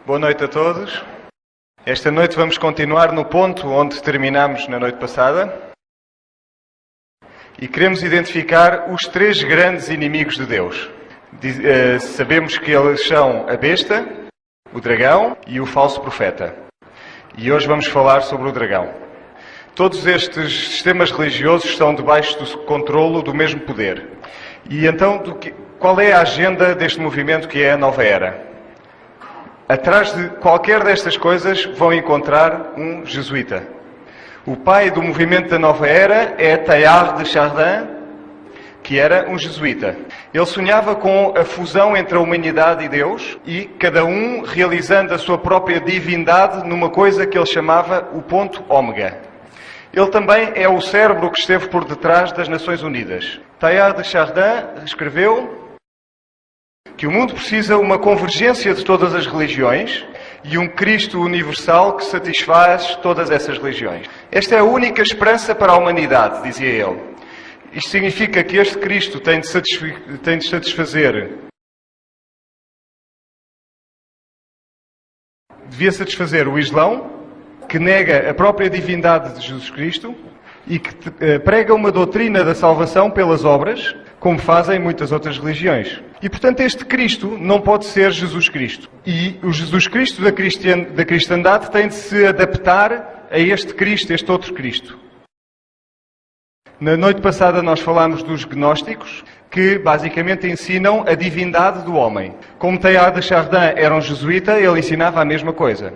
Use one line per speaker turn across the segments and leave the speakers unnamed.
Boa noite a todos. Esta noite vamos continuar no ponto onde terminámos na noite passada e queremos identificar os três grandes inimigos de Deus. Sabemos que eles são a besta, o dragão e o falso profeta. E hoje vamos falar sobre o dragão. Todos estes sistemas religiosos estão debaixo do controlo do mesmo poder. E então, qual é a agenda deste movimento que é a Nova Era? Atrás de qualquer destas coisas vão encontrar um jesuíta. O pai do movimento da Nova Era é Teilhard de Chardin, que era um jesuíta. Ele sonhava com a fusão entre a humanidade e Deus e cada um realizando a sua própria divindade numa coisa que ele chamava o ponto ômega. Ele também é o cérebro que esteve por detrás das Nações Unidas. Teilhard de Chardin escreveu que o mundo precisa uma convergência de todas as religiões e um Cristo universal que satisfaz todas essas religiões. Esta é a única esperança para a humanidade, dizia ele. Isto significa que este Cristo tem de devia satisfazer o Islão, que nega a própria divindade de Jesus Cristo e que prega uma doutrina da salvação pelas obras, como fazem muitas outras religiões. E, portanto, este Cristo não pode ser Jesus Cristo. E o Jesus Cristo da cristandade tem de se adaptar a este Cristo, este outro Cristo. Na noite passada nós falámos dos gnósticos, que basicamente ensinam a divindade do homem. Como Teilhard de Chardin era um jesuíta, ele ensinava a mesma coisa.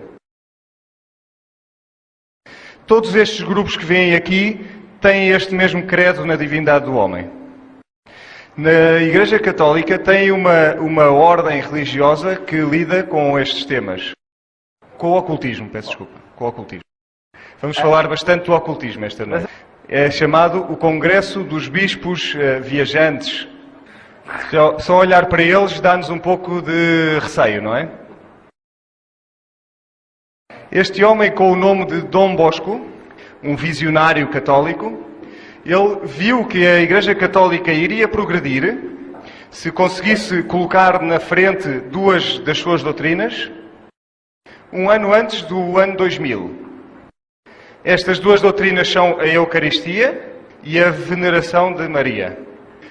Todos estes grupos que vêm aqui têm este mesmo credo na divindade do homem. Na Igreja Católica tem uma ordem religiosa que lida com estes temas. Com o ocultismo, peço desculpa. Com o ocultismo. Vamos falar bastante do ocultismo esta noite. É chamado o Congresso dos Bispos Viajantes. Só olhar para eles dá-nos um pouco de receio, não é? Este homem com o nome de Dom Bosco, um visionário católico, ele viu que a Igreja Católica iria progredir se conseguisse colocar na frente duas das suas doutrinas um ano antes do ano 2000. Estas duas doutrinas são a Eucaristia e a veneração de Maria.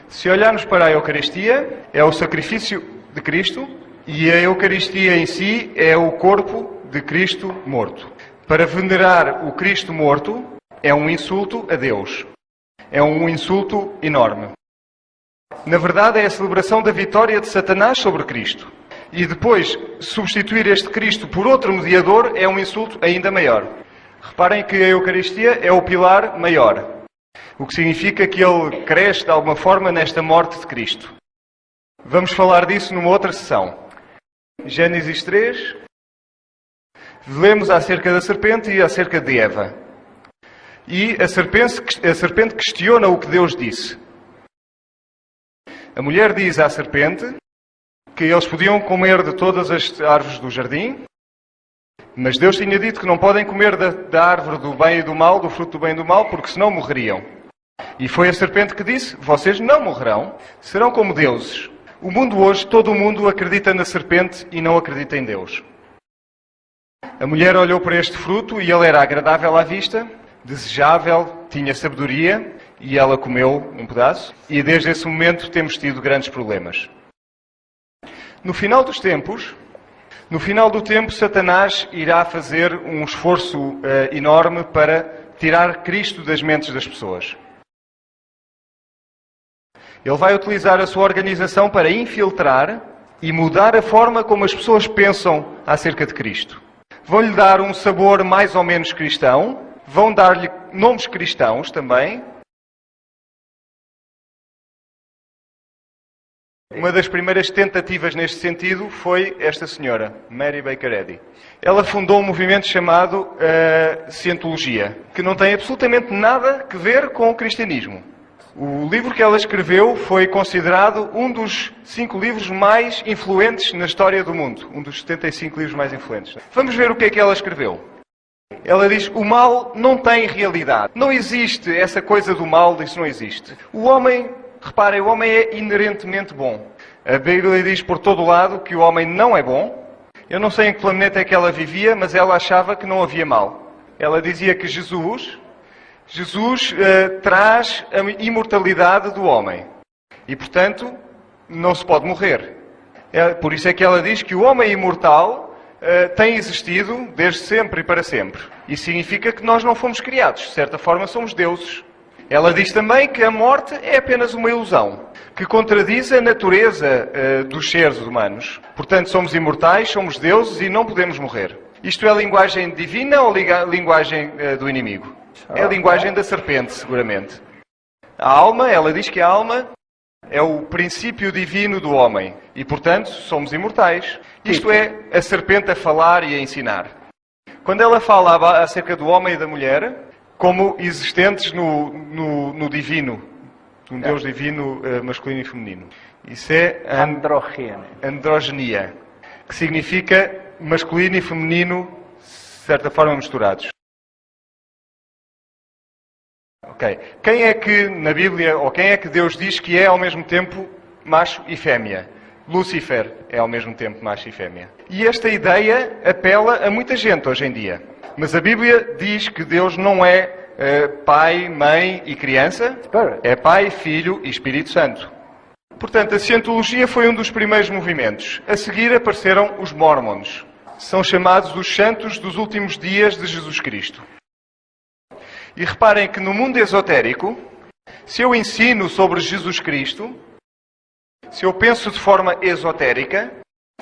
Se olharmos para a Eucaristia, é o sacrifício de Cristo e a Eucaristia em si é o corpo de Cristo morto. Para venerar o Cristo morto é um insulto a Deus. É um insulto enorme. Na verdade, é a celebração da vitória de Satanás sobre Cristo. E depois, substituir este Cristo por outro mediador é um insulto ainda maior. Reparem que a Eucaristia é o pilar maior. O que significa que ele cresce de alguma forma nesta morte de Cristo. Vamos falar disso numa outra sessão. Gênesis 3. Lemos acerca da serpente e acerca de Eva. E a serpente questiona o que Deus disse. A mulher diz à serpente que eles podiam comer de todas as árvores do jardim, mas Deus tinha dito que não podem comer da árvore do bem e do mal, do fruto do bem e do mal, porque senão morreriam. E foi a serpente que disse: vocês não morrerão, serão como deuses. O mundo hoje, todo o mundo acredita na serpente e não acredita em Deus. A mulher olhou para este fruto e ele era agradável à vista, desejável, tinha sabedoria e ela comeu um pedaço. E desde esse momento temos tido grandes problemas. No final dos tempos, no final do tempo, Satanás irá fazer um esforço enorme para tirar Cristo das mentes das pessoas. Ele vai utilizar a sua organização para infiltrar e mudar a forma como as pessoas pensam acerca de Cristo. Vão-lhe dar um sabor mais ou menos cristão, vão dar-lhe nomes cristãos também. Uma das primeiras tentativas neste sentido foi esta senhora, Mary Baker Eddy. Ela fundou um movimento chamado Cientologia, que não tem absolutamente nada a ver com o cristianismo. O livro que ela escreveu foi considerado um dos 5 livros mais influentes na história do mundo. Um dos 75 livros mais influentes. Vamos ver o que é que ela escreveu. Ela diz: o mal não tem realidade. Não existe essa coisa do mal, isso não existe. O homem, reparem, o homem é inerentemente bom. A Bíblia diz por todo lado que o homem não é bom Eu não sei em que planeta é que ela vivia, mas ela achava que não havia mal. Ela dizia que Jesus traz a imortalidade do homem. E, portanto, não se pode morrer. Por isso é que ela diz que o homem imortal tem existido desde sempre e para sempre. Isso significa que nós não fomos criados. De certa forma, somos deuses. Ela diz também que a morte é apenas uma ilusão, que contradiz a natureza dos seres humanos. Portanto, somos imortais, somos deuses e não podemos morrer. Isto é a linguagem divina ou a linguagem do inimigo? É a linguagem da serpente, seguramente. A alma, ela diz que a alma é o princípio divino do homem e, portanto, somos imortais. Isto é a serpente a falar e a ensinar. Quando ela fala acerca do homem e da mulher, como existentes no divino, um Deus divino masculino e feminino. Isso é androgenia, que significa masculino e feminino, de certa forma, misturados. Ok. Quem é que na Bíblia, ou quem é que Deus diz que é ao mesmo tempo macho e fêmea? Lúcifer é ao mesmo tempo macho e fêmea. E esta ideia apela a muita gente hoje em dia. Mas a Bíblia diz que Deus não é pai, mãe e criança, é pai, filho e Espírito Santo. Portanto, a cientologia foi um dos primeiros movimentos. A seguir apareceram os Mormons. São chamados os santos dos últimos dias de Jesus Cristo. E reparem que no mundo esotérico, se eu ensino sobre Jesus Cristo, se eu penso de forma esotérica,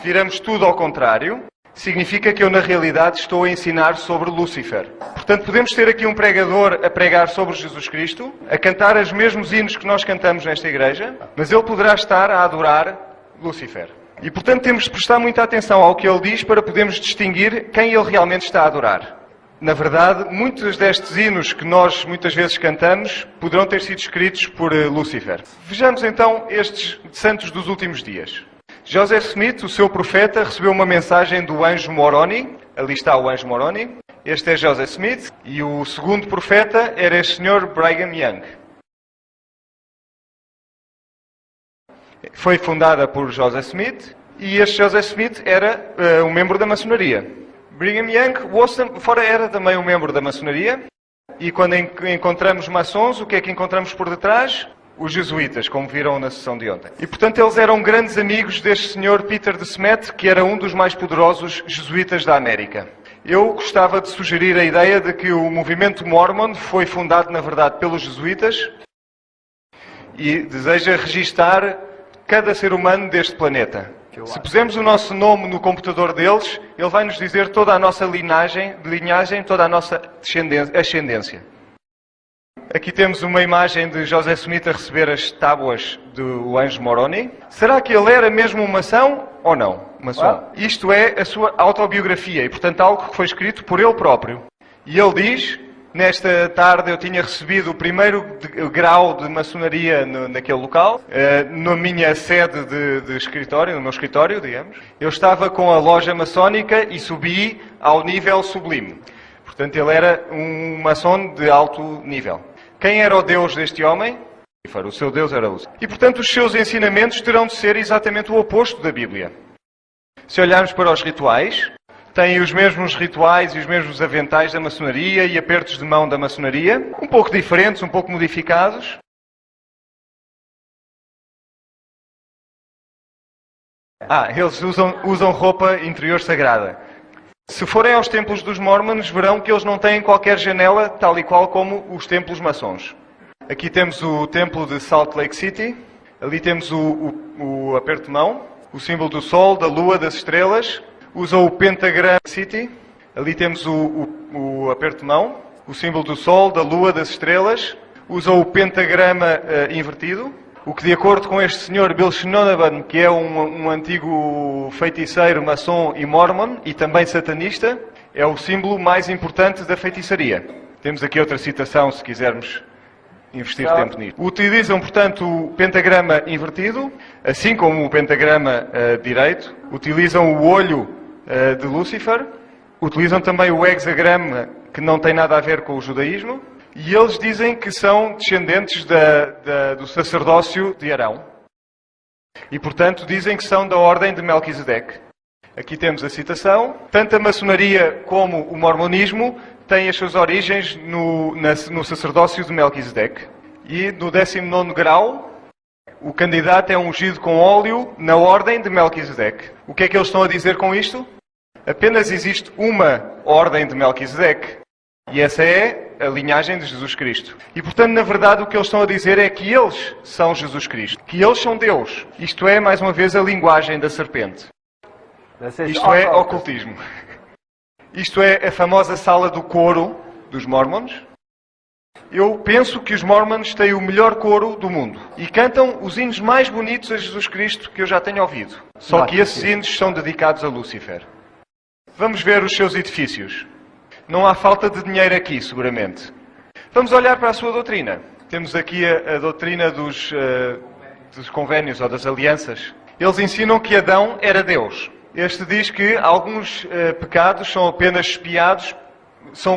viramos tudo ao contrário, significa que eu na realidade estou a ensinar sobre Lúcifer. Portanto, podemos ter aqui um pregador a pregar sobre Jesus Cristo, a cantar os mesmos hinos que nós cantamos nesta igreja, mas ele poderá estar a adorar Lúcifer. E portanto temos de prestar muita atenção ao que ele diz para podermos distinguir quem ele realmente está a adorar. Na verdade, muitos destes hinos que nós muitas vezes cantamos poderão ter sido escritos por Lúcifer. Vejamos então estes santos dos últimos dias. Joseph Smith, o seu profeta, recebeu uma mensagem do anjo Moroni. Ali está o anjo Moroni. Este é Joseph Smith. E o segundo profeta era este Sr. Brigham Young. Foi fundada por Joseph Smith. E este Joseph Smith era um membro da maçonaria. Brigham Young era também um membro da maçonaria. E quando encontramos maçons, o que é que encontramos por detrás? Os jesuítas, como viram na sessão de ontem. E, portanto, eles eram grandes amigos deste Sr. Peter de Smet, que era um dos mais poderosos jesuítas da América. Eu gostava de sugerir a ideia de que o movimento Mormon foi fundado, na verdade, pelos jesuítas e deseja registar cada ser humano deste planeta. Se pusermos o nosso nome no computador deles, ele vai nos dizer toda a nossa linhagem, toda a nossa ascendência. Aqui temos uma imagem de José Smith a receber as tábuas do anjo Moroni. Será que ele era mesmo um maçom ou não? Maçom. Isto é a sua autobiografia e, portanto, algo que foi escrito por ele próprio. E ele diz, nesta tarde eu tinha recebido o primeiro grau de maçonaria naquele local, na minha sede de escritório, no meu escritório, digamos. Eu estava com a loja maçónica e subi ao nível sublime. Portanto, ele era um maçom de alto nível. Quem era o Deus deste homem? O seu Deus era Lúcifer. E, portanto, os seus ensinamentos terão de ser exatamente o oposto da Bíblia. Se olharmos para os rituais, têm os mesmos rituais e os mesmos aventais da maçonaria e apertos de mão da maçonaria, um pouco diferentes, um pouco modificados. Eles usam roupa interior sagrada. Se forem aos templos dos Mormons, verão que eles não têm qualquer janela, tal e qual como os templos maçons. Aqui temos o templo de Salt Lake City. Ali temos o aperto de mão, o símbolo do Sol, da Lua, das estrelas. Usam o pentagrama City. Ali temos o aperto de mão, o símbolo do Sol, da Lua, das estrelas. Usam o pentagrama invertido. O que, de acordo com este senhor Bill Shinodaban, que é um antigo feiticeiro, maçom e mormon, e também satanista, é o símbolo mais importante da feitiçaria. Temos aqui outra citação, se quisermos investir tempo nisso. Utilizam, portanto, o pentagrama invertido, assim como o pentagrama direito. Utilizam o olho de Lúcifer. Utilizam também o hexagrama, que não tem nada a ver com o judaísmo. E eles dizem que são descendentes do sacerdócio de Arão. E, portanto, dizem que são da ordem de Melquisedeque. Aqui temos a citação. Tanto a maçonaria como o mormonismo têm as suas origens no sacerdócio de Melquisedeque. E no 19º grau, o candidato é ungido com óleo na ordem de Melquisedeque. O que é que eles estão a dizer com isto? Apenas existe uma ordem de Melquisedeque. E essa é a linhagem de Jesus Cristo. E, portanto, na verdade, o que eles estão a dizer é que eles são Jesus Cristo. Que eles são Deus. Isto é, mais uma vez, a linguagem da serpente. Isto é ocultismo. Isto é a famosa sala do coro dos Mormons. Eu penso que os Mormons têm o melhor coro do mundo. E cantam os hinos mais bonitos a Jesus Cristo que eu já tenho ouvido. Só que esses hinos são dedicados a Lúcifer. Vamos ver os seus edifícios. Não há falta de dinheiro aqui, seguramente. Vamos olhar para a sua doutrina. Temos aqui a doutrina dos convénios ou das alianças. Eles ensinam que Adão era Deus. Este diz que alguns pecados são apenas expiados,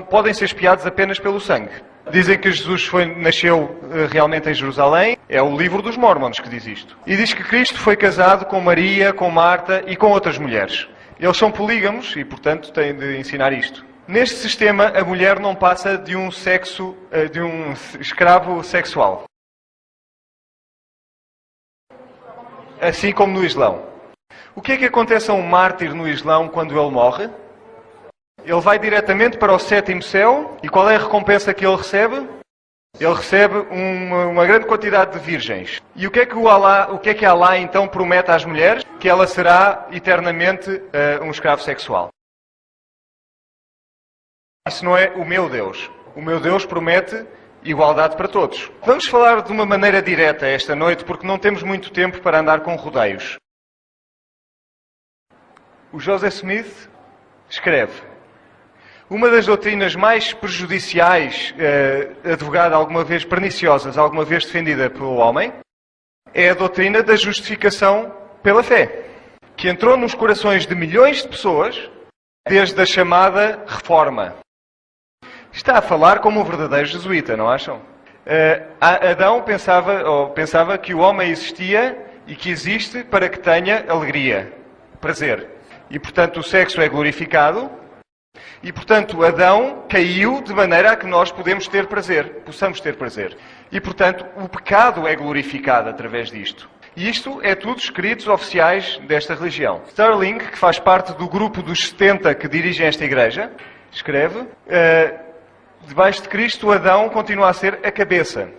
podem ser expiados apenas pelo sangue. Dizem que Jesus nasceu realmente em Jerusalém. É o livro dos Mormons que diz isto. E diz que Cristo foi casado com Maria, com Marta e com outras mulheres. Eles são polígamos e, portanto, têm de ensinar isto. Neste sistema, a mulher não passa de um escravo sexual. Assim como no Islão. O que é que acontece a um mártir no Islão quando ele morre? Ele vai diretamente para o 7º céu. E qual é a recompensa que ele recebe? Ele recebe uma grande quantidade de virgens. E o que é que Allah então promete às mulheres? Que ela será eternamente um escravo sexual. Isso não é o meu Deus. O meu Deus promete igualdade para todos. Vamos falar de uma maneira direta esta noite, porque não temos muito tempo para andar com rodeios. O Joseph Smith escreve: uma das doutrinas mais prejudiciais, advogada alguma vez, perniciosas, alguma vez defendida pelo homem, é a doutrina da justificação pela fé, que entrou nos corações de milhões de pessoas desde a chamada Reforma. Está a falar como um verdadeiro jesuíta, não acham? Adão pensava que o homem existia e que existe para que tenha alegria, prazer. E, portanto, o sexo é glorificado. E, portanto, Adão caiu de maneira a que nós possamos ter prazer. E, portanto, o pecado é glorificado através disto. E isto é tudo escritos oficiais desta religião. Sterling, que faz parte do grupo dos 70 que dirigem esta igreja, escreve: debaixo de Cristo, Adão continua a ser a cabeça.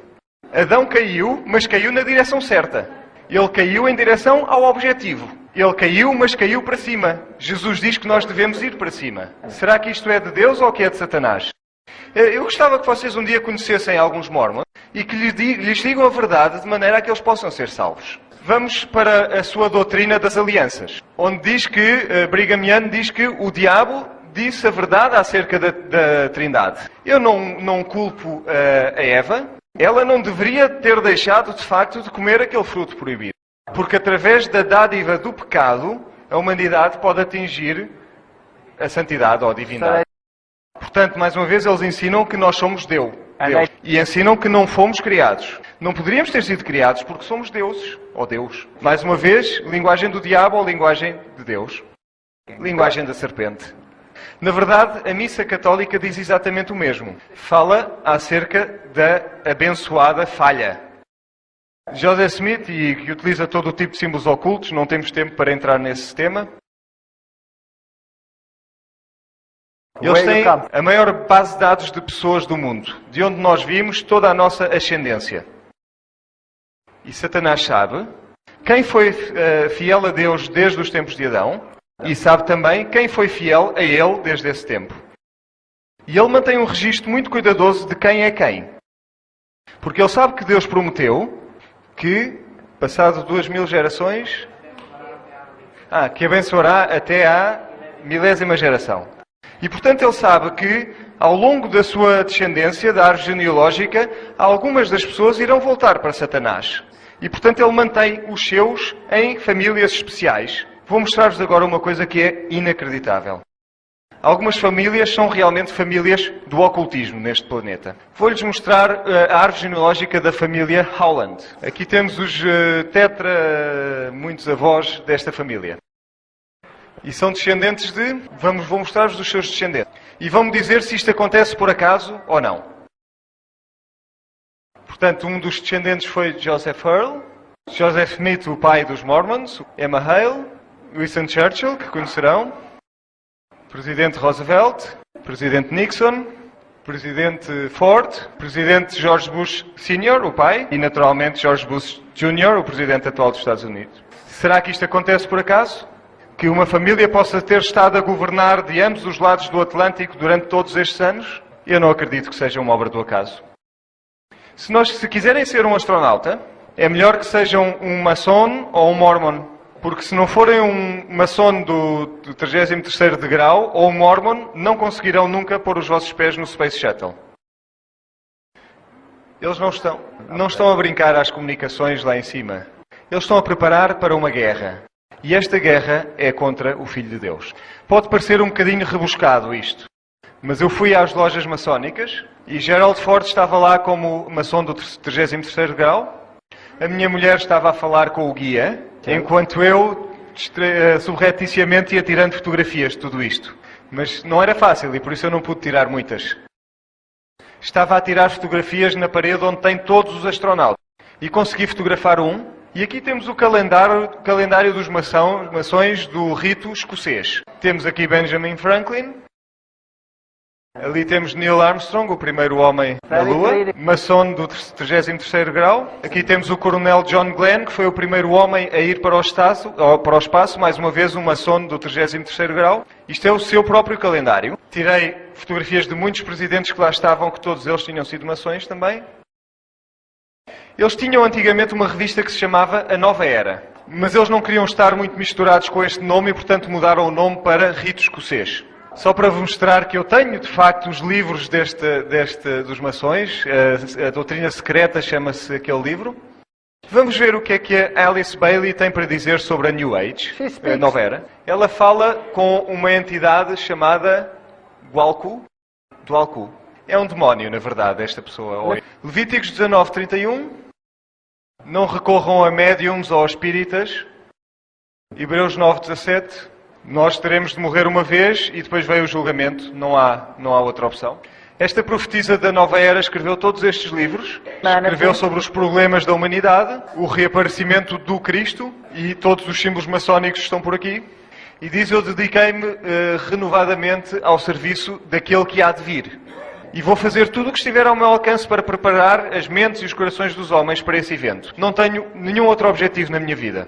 Adão caiu, mas caiu na direção certa. Ele caiu em direção ao objetivo. Ele caiu, mas caiu para cima. Jesus diz que nós devemos ir para cima. Será que isto é de Deus ou que é de Satanás? Eu gostava que vocês um dia conhecessem alguns mormons e que lhes digam a verdade de maneira a que eles possam ser salvos. Vamos para a sua doutrina das alianças, onde diz que, Brigham Young diz que o diabo disse a verdade acerca da Trindade. Eu não culpo a Eva. Ela não deveria ter deixado, de facto, de comer aquele fruto proibido. Porque através da dádiva do pecado, a humanidade pode atingir a santidade ou a divindade. Portanto, mais uma vez, eles ensinam que nós somos Deus. E ensinam que não fomos criados. Não poderíamos ter sido criados porque somos deuses, ou Deus. Mais uma vez, linguagem do diabo ou linguagem de Deus. Linguagem da serpente. Na verdade, a missa católica diz exatamente o mesmo. Fala acerca da abençoada falha. Joseph Smith, e que utiliza todo o tipo de símbolos ocultos, não temos tempo para entrar nesse tema. Eles têm a maior base de dados de pessoas do mundo, de onde nós vimos toda a nossa ascendência. E Satanás sabe quem foi fiel a Deus desde os tempos de Adão e sabe também quem foi fiel a ele desde esse tempo. E ele mantém um registro muito cuidadoso de quem é quem. Porque ele sabe que Deus prometeu que, passado 2000 gerações, que abençoará até à 1000ª geração. E, portanto, ele sabe que, ao longo da sua descendência, da árvore genealógica, algumas das pessoas irão voltar para Satanás. E, portanto, ele mantém os seus em famílias especiais. Vou mostrar-vos agora uma coisa que é inacreditável. Algumas famílias são realmente famílias do ocultismo neste planeta. Vou-lhes mostrar a árvore genealógica da família Howland. Aqui temos os muitos avós desta família. E são descendentes de... Vou mostrar-vos os seus descendentes. E vão-me dizer se isto acontece por acaso ou não. Portanto, um dos descendentes foi Joseph Earl, Joseph Smith, o pai dos Mormons, Emma Hale, Winston Churchill, que conhecerão, Presidente Roosevelt, Presidente Nixon, Presidente Ford, Presidente George Bush Sr., o pai, e naturalmente George Bush Jr., o Presidente atual dos Estados Unidos. Será que isto acontece por acaso? Que uma família possa ter estado a governar de ambos os lados do Atlântico durante todos estes anos? Eu não acredito que seja uma obra do acaso. Se quiserem ser um astronauta, é melhor que sejam um maçom ou um mormon. Porque se não forem um maçom do 33º de grau ou um mormon, não conseguirão nunca pôr os vossos pés no Space Shuttle. Eles não estão a brincar às comunicações lá em cima. Eles estão a preparar para uma guerra. E esta guerra é contra o Filho de Deus. Pode parecer um bocadinho rebuscado isto, mas eu fui às lojas maçónicas e Gerald Ford estava lá como maçom do 33º grau. A minha mulher estava a falar com o guia, enquanto eu, subrepticiamente, ia tirando fotografias de tudo isto. Mas não era fácil e por isso eu não pude tirar muitas. Estava a tirar fotografias na parede onde tem todos os astronautas. E consegui fotografar um. E aqui temos o calendário dos maçons do rito escocês. Temos aqui Benjamin Franklin. Ali temos Neil Armstrong, o primeiro homem na Lua, maçom do 33º grau. Aqui temos o coronel John Glenn, que foi o primeiro homem a ir para o espaço, mais uma vez um maçom do 33º grau. Isto é o seu próprio calendário. Tirei fotografias de muitos presidentes que lá estavam, que todos eles tinham sido maçons também. Eles tinham antigamente uma revista que se chamava A Nova Era, mas eles não queriam estar muito misturados com este nome e, portanto, mudaram o nome para Rito Escocês. Só para vos mostrar que eu tenho, de facto, os livros dos maçons, a Doutrina Secreta chama-se aquele livro. Vamos ver o que é que a Alice Bailey tem para dizer sobre a New Age, a Nova Era. Ela fala com uma entidade chamada Dwalku. É um demónio, na verdade, esta pessoa. Levíticos 19:31. Não recorram a médiums ou a espíritas. Hebreus 9:17. Nós teremos de morrer uma vez e depois veio o julgamento. Não há outra opção. Esta profetisa da Nova Era escreveu todos estes livros. Escreveu sobre os problemas da humanidade, o reaparecimento do Cristo e todos os símbolos maçónicos estão por aqui. E diz: eu dediquei-me renovadamente ao serviço daquele que há de vir. E vou fazer tudo o que estiver ao meu alcance para preparar as mentes e os corações dos homens para esse evento. Não tenho nenhum outro objetivo na minha vida.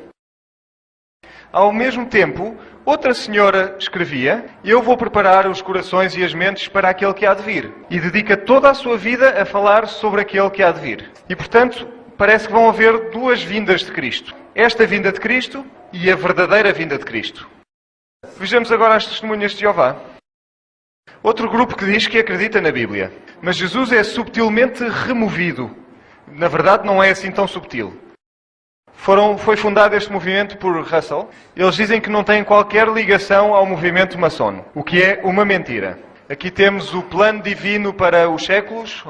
Ao mesmo tempo, outra senhora escrevia: eu vou preparar os corações e as mentes para aquele que há de vir. E dedica toda a sua vida a falar sobre aquele que há de vir. E, portanto, parece que vão haver duas vindas de Cristo. Esta vinda de Cristo e a verdadeira vinda de Cristo. Vejamos agora as testemunhas de Jeová. Outro grupo que diz que acredita na Bíblia. Mas Jesus é subtilmente removido. Na verdade, não é assim tão subtil. Foi fundado este movimento por Russell. Eles dizem que não tem qualquer ligação ao movimento maçom, o que é uma mentira. Aqui temos o plano divino para os séculos,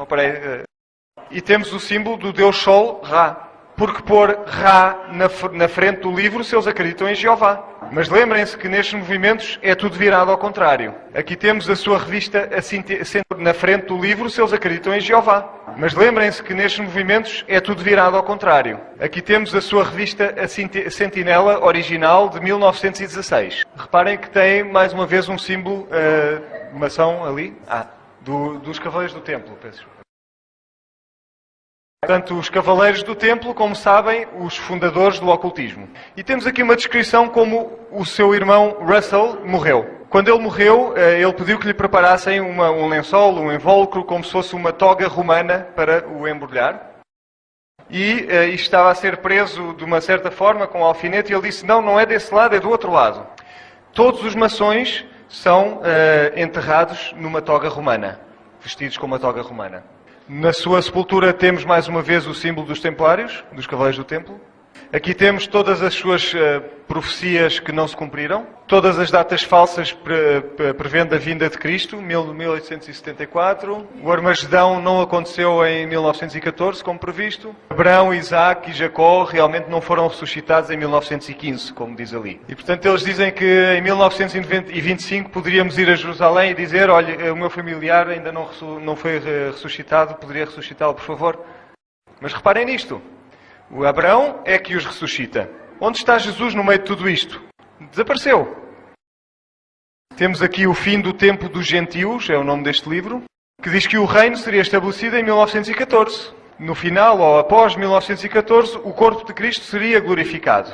e temos o símbolo do Deus Sol, Ra. Porque pôr Ra na frente do livro se eles acreditam em Jeová. Mas lembrem-se que nestes movimentos é tudo virado ao contrário. Aqui temos a sua revista na frente do livro se eles acreditam em Jeová. Mas lembrem-se que nestes movimentos é tudo virado ao contrário. Aqui temos a sua revista Sentinela original de 1916. Reparem que tem mais uma vez um símbolo maçom ali. Dos Cavaleiros do Templo, peço. Portanto, os Cavaleiros do Templo, como sabem, os fundadores do ocultismo. E temos aqui uma descrição como o seu irmão Russell morreu. Quando ele morreu, ele pediu que lhe preparassem um lençol, um invólucro, como se fosse uma toga romana para o embrulhar. E estava a ser preso de uma certa forma com um alfinete e ele disse: não é desse lado, é do outro lado. Todos os maçons são enterrados numa toga romana, vestidos com uma toga romana. Na sua sepultura temos mais uma vez o símbolo dos Templários, dos Cavaleiros do Templo. Aqui temos todas as suas profecias que não se cumpriram, todas as datas falsas prevendo a vinda de Cristo, 1874. O Armagedão não aconteceu em 1914, como previsto. Abraão, Isaac e Jacó realmente não foram ressuscitados em 1915, como diz ali. E, portanto, eles dizem que em 1925 poderíamos ir a Jerusalém e dizer: olha, o meu familiar ainda não foi ressuscitado, poderia ressuscitá-lo, por favor? Mas reparem nisto. O Abraão é que os ressuscita. Onde está Jesus no meio de tudo isto? Desapareceu. Temos aqui o fim do tempo dos gentios, é o nome deste livro, que diz que o reino seria estabelecido em 1914. No final, ou após 1914, o corpo de Cristo seria glorificado.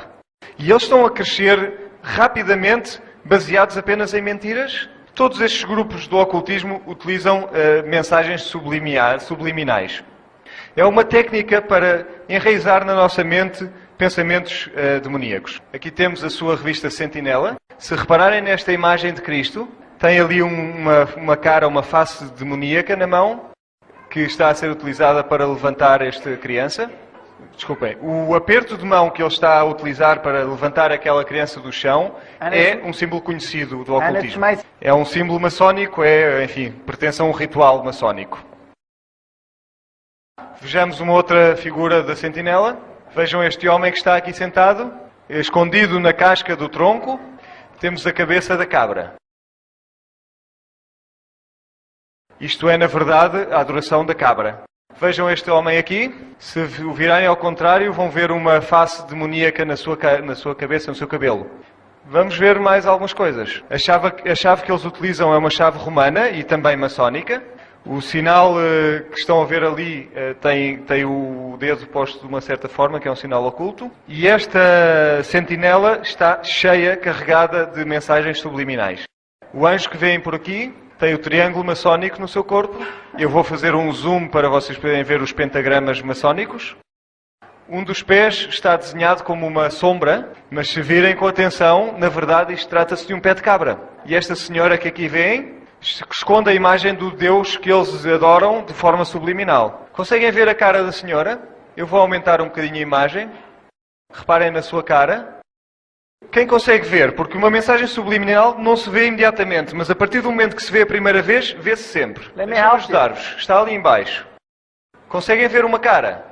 E eles estão a crescer rapidamente, baseados apenas em mentiras. Todos estes grupos do ocultismo utilizam mensagens subliminais. É uma técnica para enraizar na nossa mente pensamentos demoníacos. Aqui temos a sua revista Sentinela. Se repararem nesta imagem de Cristo, tem ali uma cara, uma face demoníaca na mão, que está a ser utilizada para levantar esta criança. Desculpem, o aperto de mão que ele está a utilizar para levantar aquela criança do chão é um símbolo conhecido do ocultismo. É um símbolo maçónico, enfim, pertence a um ritual maçónico. Vejamos uma outra figura da sentinela. Vejam este homem que está aqui sentado, escondido na casca do tronco. Temos a cabeça da cabra. Isto é, na verdade, a adoração da cabra. Vejam este homem aqui. Se o virarem ao contrário, vão ver uma face demoníaca na sua cabeça, no seu cabelo. Vamos ver mais algumas coisas. A chave que eles utilizam é uma chave romana e também maçónica. O sinal que estão a ver ali tem o dedo posto de uma certa forma, que é um sinal oculto. E esta sentinela está cheia, carregada de mensagens subliminais. O anjo que vem por aqui tem o triângulo maçónico no seu corpo. Eu vou fazer um zoom para vocês poderem ver os pentagramas maçónicos. Um dos pés está desenhado como uma sombra, mas se virem com atenção, na verdade isto trata-se de um pé de cabra. E esta senhora que aqui vem esconde a imagem do Deus que eles adoram de forma subliminal. Conseguem ver a cara da senhora? Eu vou aumentar um bocadinho a imagem. Reparem na sua cara. Quem consegue ver? Porque uma mensagem subliminal não se vê imediatamente, mas a partir do momento que se vê a primeira vez, vê-se sempre. Deixa-me ajudar-vos. Está ali em baixo. Conseguem ver uma cara?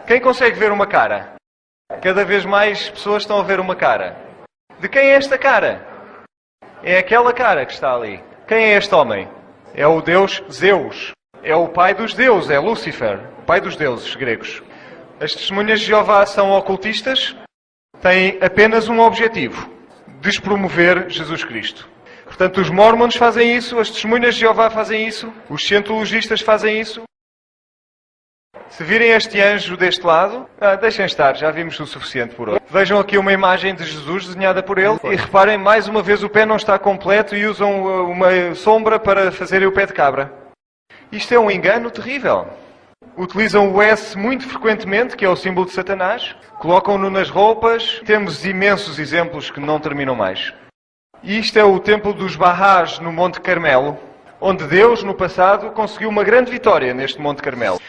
Quem consegue ver uma cara? Cada vez mais pessoas estão a ver uma cara. De quem é esta cara? É aquela cara que está ali. Quem é este homem? É o deus Zeus. É o pai dos deuses, é Lúcifer, o pai dos deuses gregos. As testemunhas de Jeová são ocultistas, têm apenas um objetivo: despromover Jesus Cristo. Portanto, os mormons fazem isso, as testemunhas de Jeová fazem isso, os cientologistas fazem isso. Se virem este anjo deste lado, deixem estar, já vimos o suficiente por hoje. Vejam aqui uma imagem de Jesus desenhada por ele e reparem, mais uma vez o pé não está completo e usam uma sombra para fazerem o pé de cabra. Isto é um engano terrível. Utilizam o S muito frequentemente, que é o símbolo de Satanás, colocam-no nas roupas. Temos imensos exemplos que não terminam mais. E isto é o templo dos Bahás no Monte Carmelo, onde Deus, no passado, conseguiu uma grande vitória neste Monte Carmelo.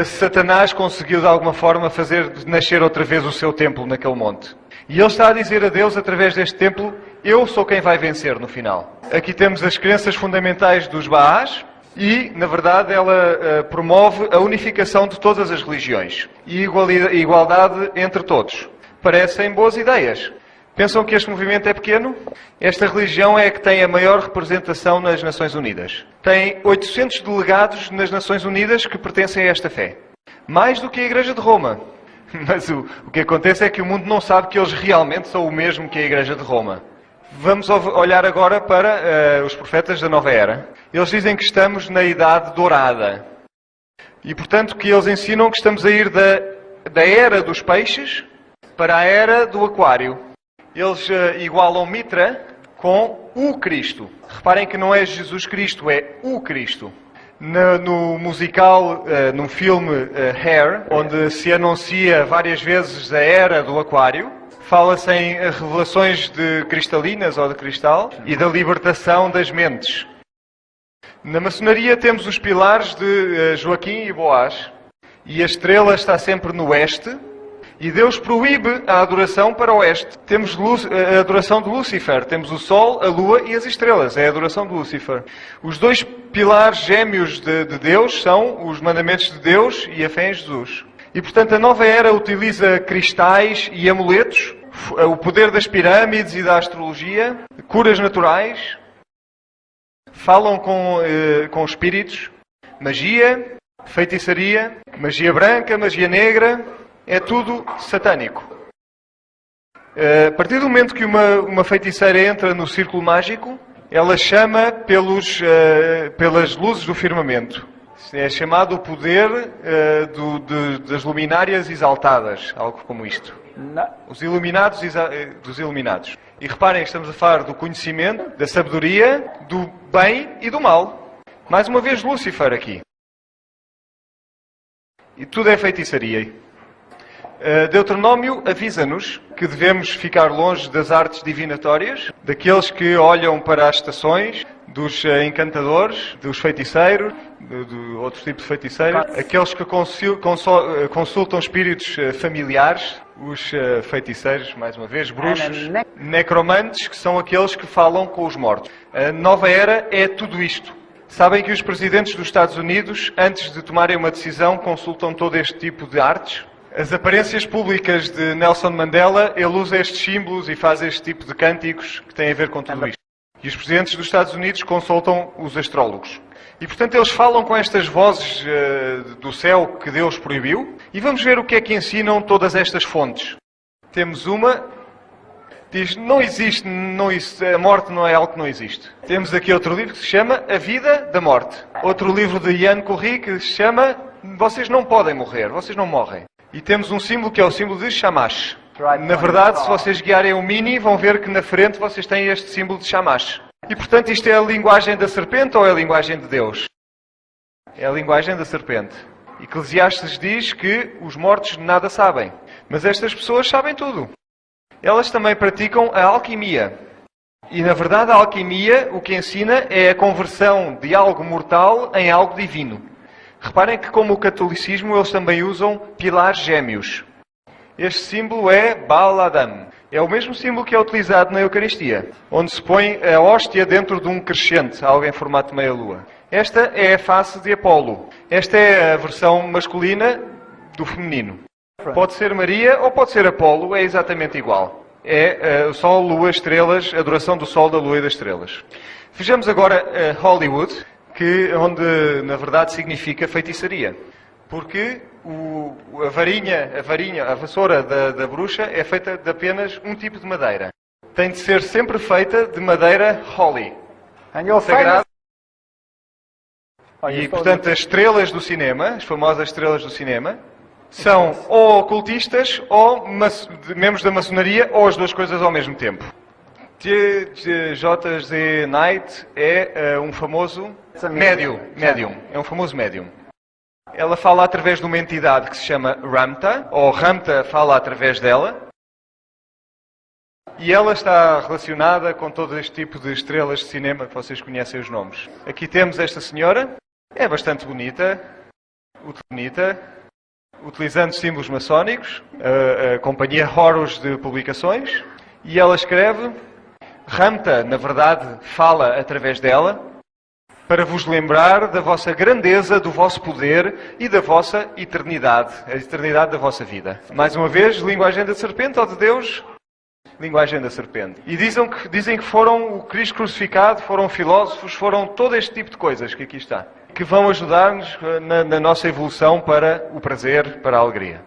Satanás conseguiu de alguma forma fazer nascer outra vez o seu templo naquele monte. E ele está a dizer a Deus, através deste templo: eu sou quem vai vencer no final. Aqui temos as crenças fundamentais dos Bahás e, na verdade, ela promove a unificação de todas as religiões e igualdade entre todos. Parecem boas ideias. Pensam que este movimento é pequeno? Esta religião é a que tem a maior representação nas Nações Unidas. Tem 800 delegados nas Nações Unidas que pertencem a esta fé. Mais do que a Igreja de Roma. Mas o que acontece é que o mundo não sabe que eles realmente são o mesmo que a Igreja de Roma. Vamos olhar agora para os profetas da Nova Era. Eles dizem que estamos na Idade Dourada. E, portanto, que eles ensinam que estamos a ir da Era dos Peixes para a Era do Aquário. Eles igualam Mitra com o Cristo. Reparem que não é Jesus Cristo, é o Cristo. No musical, num filme Hair, onde se anuncia várias vezes a Era do Aquário, fala-se em revelações de cristalinas ou de cristal e da libertação das mentes. Na maçonaria temos os pilares de Joaquim e Boaz. E a estrela está sempre no oeste. E Deus proíbe a adoração para o oeste. Temos a adoração de Lúcifer. Temos o Sol, a Lua e as estrelas. É a adoração de Lúcifer. Os dois pilares gêmeos de Deus são os mandamentos de Deus e a fé em Jesus. E, portanto, a nova era utiliza cristais e amuletos, o poder das pirâmides e da astrologia, curas naturais, falam com espíritos, magia, feitiçaria, magia branca, magia negra, é tudo satânico. A partir do momento que uma feiticeira entra no círculo mágico, ela chama pelas luzes do firmamento. É chamado o poder das luminárias exaltadas, algo como isto. Os iluminados dos iluminados. E reparem, estamos a falar do conhecimento, da sabedoria, do bem e do mal. Mais uma vez Lúcifer aqui. E tudo é feitiçaria. Deuteronômio avisa-nos que devemos ficar longe das artes divinatórias, daqueles que olham para as estações, dos encantadores, dos feiticeiros, de outros tipos de feiticeiros, aqueles que consultam espíritos familiares, os feiticeiros, mais uma vez, bruxos, necromantes, que são aqueles que falam com os mortos. A nova era é tudo isto. Sabem que os presidentes dos Estados Unidos, antes de tomarem uma decisão, consultam todo este tipo de artes? As aparências públicas de Nelson Mandela, ele usa estes símbolos e faz este tipo de cânticos que têm a ver com tudo isto. E os presidentes dos Estados Unidos consultam os astrólogos. E, portanto, eles falam com estas vozes do céu que Deus proibiu. E vamos ver o que é que ensinam todas estas fontes. Temos uma, diz, não existe, a morte não é algo que não existe. Temos aqui outro livro que se chama A Vida da Morte. Outro livro de Ian Curry que se chama Vocês não podem morrer, vocês não morrem. E temos um símbolo que é o símbolo de Shamash. Na verdade, se vocês guiarem o Mini, vão ver que na frente vocês têm este símbolo de Shamash. E, portanto, isto é a linguagem da serpente ou é a linguagem de Deus? É a linguagem da serpente. Eclesiastes diz que os mortos nada sabem. Mas estas pessoas sabem tudo. Elas também praticam a alquimia. E, na verdade, a alquimia o que ensina é a conversão de algo mortal em algo divino. Reparem que, como o catolicismo, eles também usam pilares gêmeos. Este símbolo é Baal Adam. É o mesmo símbolo que é utilizado na Eucaristia, onde se põe a hóstia dentro de um crescente, algo em formato de meia-lua. Esta é a face de Apolo. Esta é a versão masculina do feminino. Pode ser Maria ou pode ser Apolo, é exatamente igual. É o Sol, Lua, Estrelas, adoração do Sol, da Lua e das Estrelas. Vejamos agora Hollywood, onde na verdade significa feitiçaria. Porque a vassoura da bruxa é feita de apenas um tipo de madeira. Tem de ser sempre feita de madeira holly. Sagrada. E, portanto, as estrelas do cinema, as famosas estrelas do cinema, são ou ocultistas ou membros da maçonaria ou as duas coisas ao mesmo tempo. J.Z. Knight é um famoso médium. É um famoso médium. Ela fala através de uma entidade que se chama Ramta, ou Ramta fala através dela. E ela está relacionada com todo este tipo de estrelas de cinema que vocês conhecem os nomes. Aqui temos esta senhora, é bastante bonita, utilizando símbolos maçónicos, a companhia Horus de publicações, e ela escreve, Ramta, na verdade, fala através dela, para vos lembrar da vossa grandeza, do vosso poder e da vossa eternidade, a eternidade da vossa vida. Mais uma vez, linguagem da serpente ou de Deus? Linguagem da serpente. E dizem que foram o Cristo crucificado, foram filósofos, foram todo este tipo de coisas que aqui está, que vão ajudar-nos na nossa evolução para o prazer, para a alegria.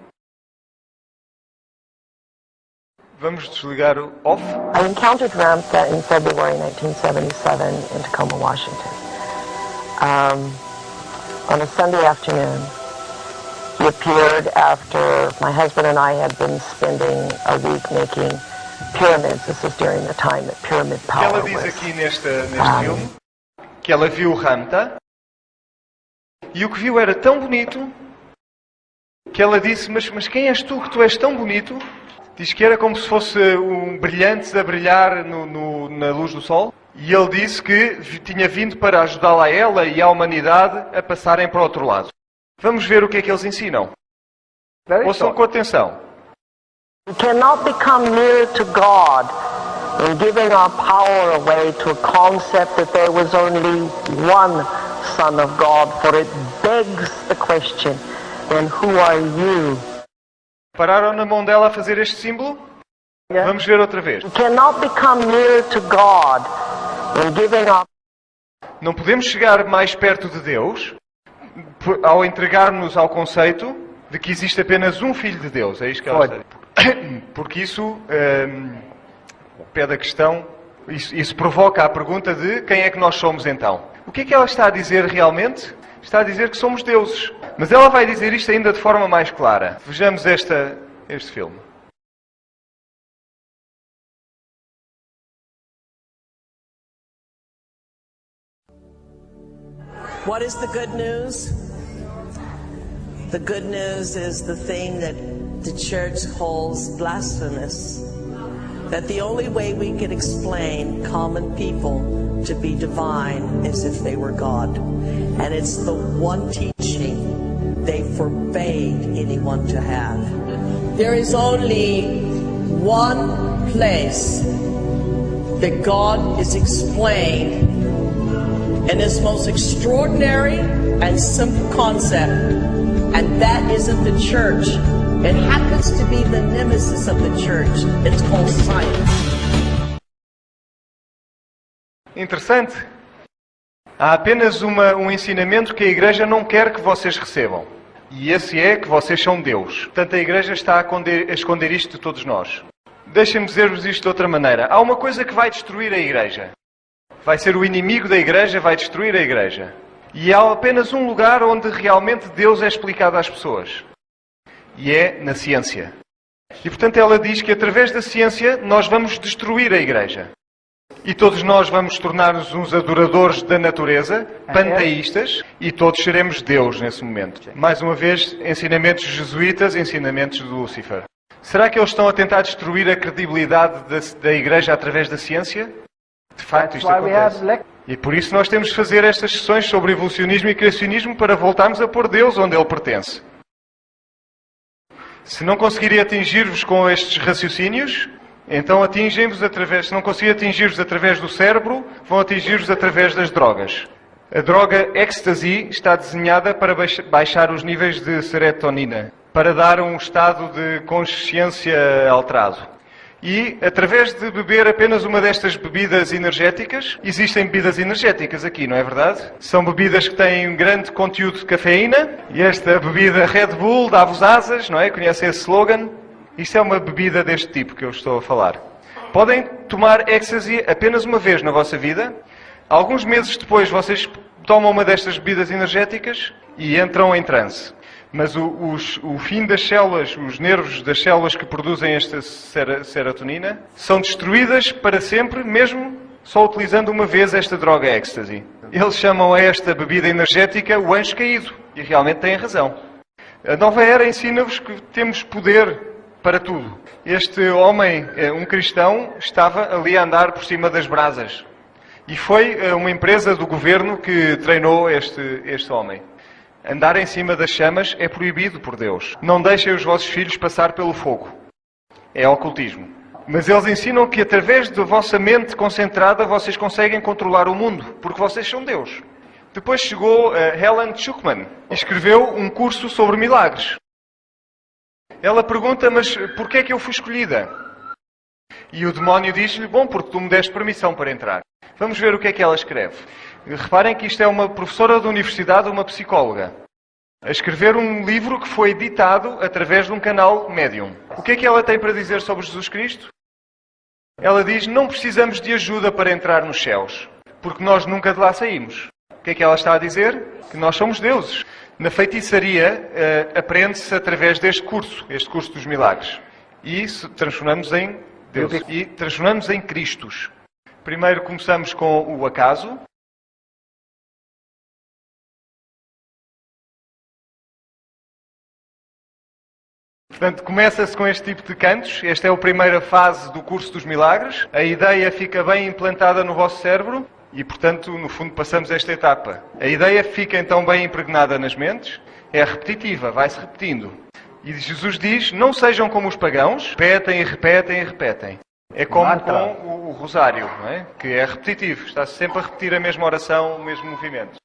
Vamos desligar o off.
I encountered Ramtha in February 1977 in Tacoma, Washington. On a Sunday afternoon, he appeared after my husband and I had been spending a week making pyramids. This was during the time that pyramid power
Ela diz aqui neste filme que ela viu Ramtha e o que viu era tão bonito que ela disse, mas quem és tu que tu és tão bonito? Diz que era como se fosse um brilhante a brilhar na luz do sol. E ele disse que tinha vindo para ajudá-la a ela e à humanidade a passarem para o outro lado. Vamos ver o que é que eles ensinam. Ouçam com atenção.
We cannot become near to God in giving our power away to a concept that there was only one Son of God, for it begs the question, then who are you?
Pararam na mão dela a fazer este símbolo? Vamos ver outra vez.
We cannot become near to God in giving our
Não podemos chegar mais perto de Deus ao entregar-nos ao conceito de que existe apenas um Filho de Deus. É isto que ela está a dizer. Porque isso pede a questão, isso provoca a pergunta de quem é que nós somos então. O que é que ela está a dizer realmente? Está a dizer que somos deuses. Mas ela vai dizer isto ainda de forma mais clara. Vejamos este filme.
What is the good news? The good news is the thing that the church calls blasphemous. That the only way we can explain common people to be divine is if they were God. And it's the one teaching they forbade anyone to have. There is only one place that God is explained in His most extraordinary and simple concept, and that is in the church. It happens to be the nemesis of the church. It's called science.
Interessante. Há apenas um ensinamento que a Igreja não quer que vocês recebam. E esse é que vocês são Deus. Portanto, a Igreja está a esconder isto de todos nós. Deixem-me dizer-vos isto de outra maneira. Há uma coisa que vai destruir a Igreja. Vai ser o inimigo da Igreja, vai destruir a Igreja. E há apenas um lugar onde realmente Deus é explicado às pessoas. E é na ciência. E portanto ela diz que através da ciência nós vamos destruir a Igreja. E todos nós vamos tornar-nos uns adoradores da natureza, panteístas, e todos seremos Deus nesse momento. Mais uma vez, ensinamentos jesuítas, ensinamentos de Lúcifer. Será que eles estão a tentar destruir a credibilidade da Igreja através da ciência? De facto, isto acontece. E por isso nós temos de fazer estas sessões sobre evolucionismo e criacionismo para voltarmos a pôr Deus onde Ele pertence. Se não conseguirem atingir-vos com estes raciocínios, então atingem-vos através... Se não conseguirem atingir-vos através do cérebro, vão atingir-vos através das drogas. A droga ecstasy está desenhada para baixar os níveis de serotonina, para dar um estado de consciência alterado. E, através de beber apenas uma destas bebidas energéticas, existem bebidas energéticas aqui, não é verdade? São bebidas que têm um grande conteúdo de cafeína, e esta bebida Red Bull dá-vos asas, não é? Conhecem esse slogan? Isto é uma bebida deste tipo que eu estou a falar. Podem tomar ecstasy apenas uma vez na vossa vida. Alguns meses depois vocês tomam uma destas bebidas energéticas e entram em transe. Mas o fim das células, os nervos das células que produzem esta serotonina, são destruídas para sempre, mesmo só utilizando uma vez esta droga ecstasy. Eles chamam a esta bebida energética o anjo caído. E realmente têm razão. A nova era ensina-vos que temos poder para tudo. Este homem, um cristão, estava ali a andar por cima das brasas. E foi uma empresa do governo que treinou este homem. Andar em cima das chamas é proibido por Deus. Não deixem os vossos filhos passar pelo fogo. É ocultismo. Mas eles ensinam que através da vossa mente concentrada vocês conseguem controlar o mundo, porque vocês são Deus. Depois chegou Helen Schucman e escreveu um curso sobre milagres. Ela pergunta, mas porquê é que eu fui escolhida? E o demónio diz-lhe, bom, porque tu me deste permissão para entrar. Vamos ver o que é que ela escreve. Reparem que isto é uma professora da universidade, uma psicóloga, a escrever um livro que foi editado através de um canal Medium. O que é que ela tem para dizer sobre Jesus Cristo? Ela diz, não precisamos de ajuda para entrar nos céus, porque nós nunca de lá saímos. O que é que ela está a dizer? Que nós somos deuses. Na feitiçaria aprende-se através deste curso, este curso dos milagres. E transformamos em deuses. E transformamos em Cristos. Primeiro começamos com o acaso. Portanto, começa-se com este tipo de cantos. Esta é a primeira fase do curso dos milagres. A ideia fica bem implantada no vosso cérebro e, portanto, no fundo, passamos esta etapa. A ideia fica, então, bem impregnada nas mentes. É repetitiva, vai-se repetindo. E Jesus diz, não sejam como os pagãos, repetem e repetem e repetem. É como
Mantra.
com o rosário, não é? Que é repetitivo, está sempre a repetir a mesma oração, o mesmo movimento.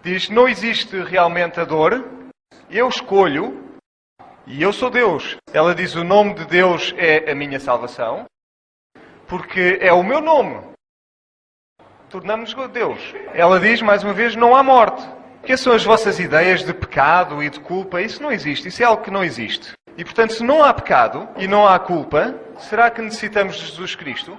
Diz, não existe realmente a dor, eu escolho e eu sou Deus. Ela diz, o nome de Deus é a minha salvação, porque é o meu nome. Tornamos-nos Deus. Ela diz, mais uma vez, não há morte. Que são as vossas ideias de pecado e de culpa? Isso não existe, isso é algo que não existe. E, portanto, se não há pecado e não há culpa, será que necessitamos de Jesus Cristo?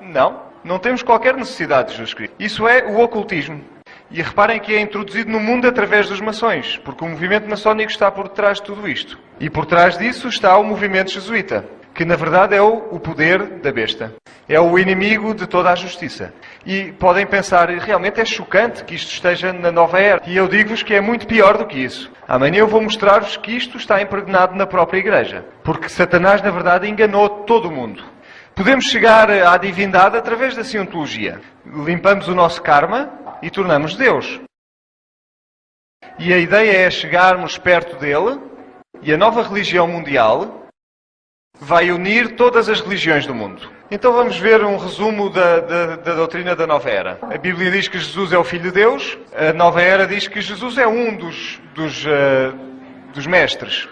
Não, não temos qualquer necessidade de Jesus Cristo. Isso é o ocultismo. E reparem que é introduzido no mundo através das mações, porque o movimento maçónico está por trás de tudo isto. E por trás disso está o movimento jesuíta, que na verdade é o poder da besta. É o inimigo de toda a justiça. E podem pensar, realmente é chocante que isto esteja na nova era. E eu digo-vos que é muito pior do que isso. Amanhã eu vou mostrar-vos que isto está impregnado na própria Igreja. Porque Satanás, na verdade, enganou todo o mundo. Podemos chegar à divindade através da cientologia. Limpamos o nosso karma e tornamos Deus. E a ideia é chegarmos perto dele e a nova religião mundial vai unir todas as religiões do mundo. Então vamos ver um resumo da doutrina da nova era. A Bíblia diz que Jesus é o Filho de Deus. A nova era diz que Jesus é um dos mestres.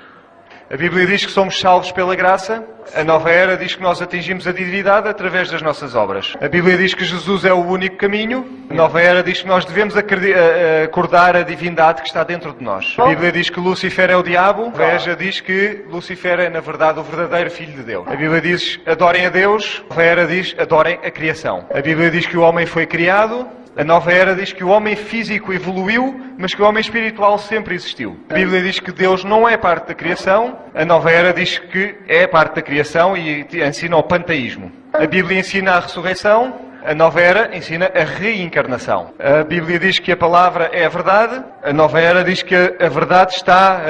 A Bíblia diz que somos salvos pela graça. A nova era diz que nós atingimos a divindade através das nossas obras. A Bíblia diz que Jesus é o único caminho. A nova era diz que nós devemos acordar a divindade que está dentro de nós. A Bíblia diz que Lúcifer é o diabo. A Veja diz que Lúcifer é, na verdade, o verdadeiro Filho de Deus. A Bíblia diz adorem a Deus. A nova era diz adorem a criação. A Bíblia diz que o homem foi criado. A nova era diz que o homem físico evoluiu, mas que o homem espiritual sempre existiu. A Bíblia diz que Deus não é parte da criação. A nova era diz que é parte da criação e ensina o panteísmo. A Bíblia ensina a ressurreição. A nova era ensina a reencarnação. A Bíblia diz que a palavra é a verdade. A nova era diz que a verdade está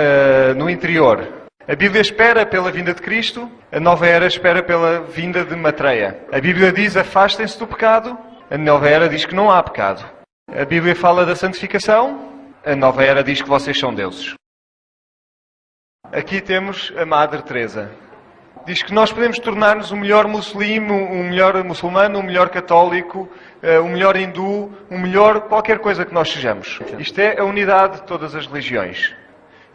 no interior. A Bíblia espera pela vinda de Cristo. A nova era espera pela vinda de Matreia. A Bíblia diz afastem-se do pecado. A nova era diz que não há pecado. A Bíblia fala da santificação. A nova era diz que vocês são deuses. Aqui temos a Madre Teresa. Diz que nós podemos tornar-nos o melhor muçulmano, o melhor muçulmano, o melhor católico, o melhor hindu, o melhor qualquer coisa que nós sejamos. Isto é a unidade de todas as religiões.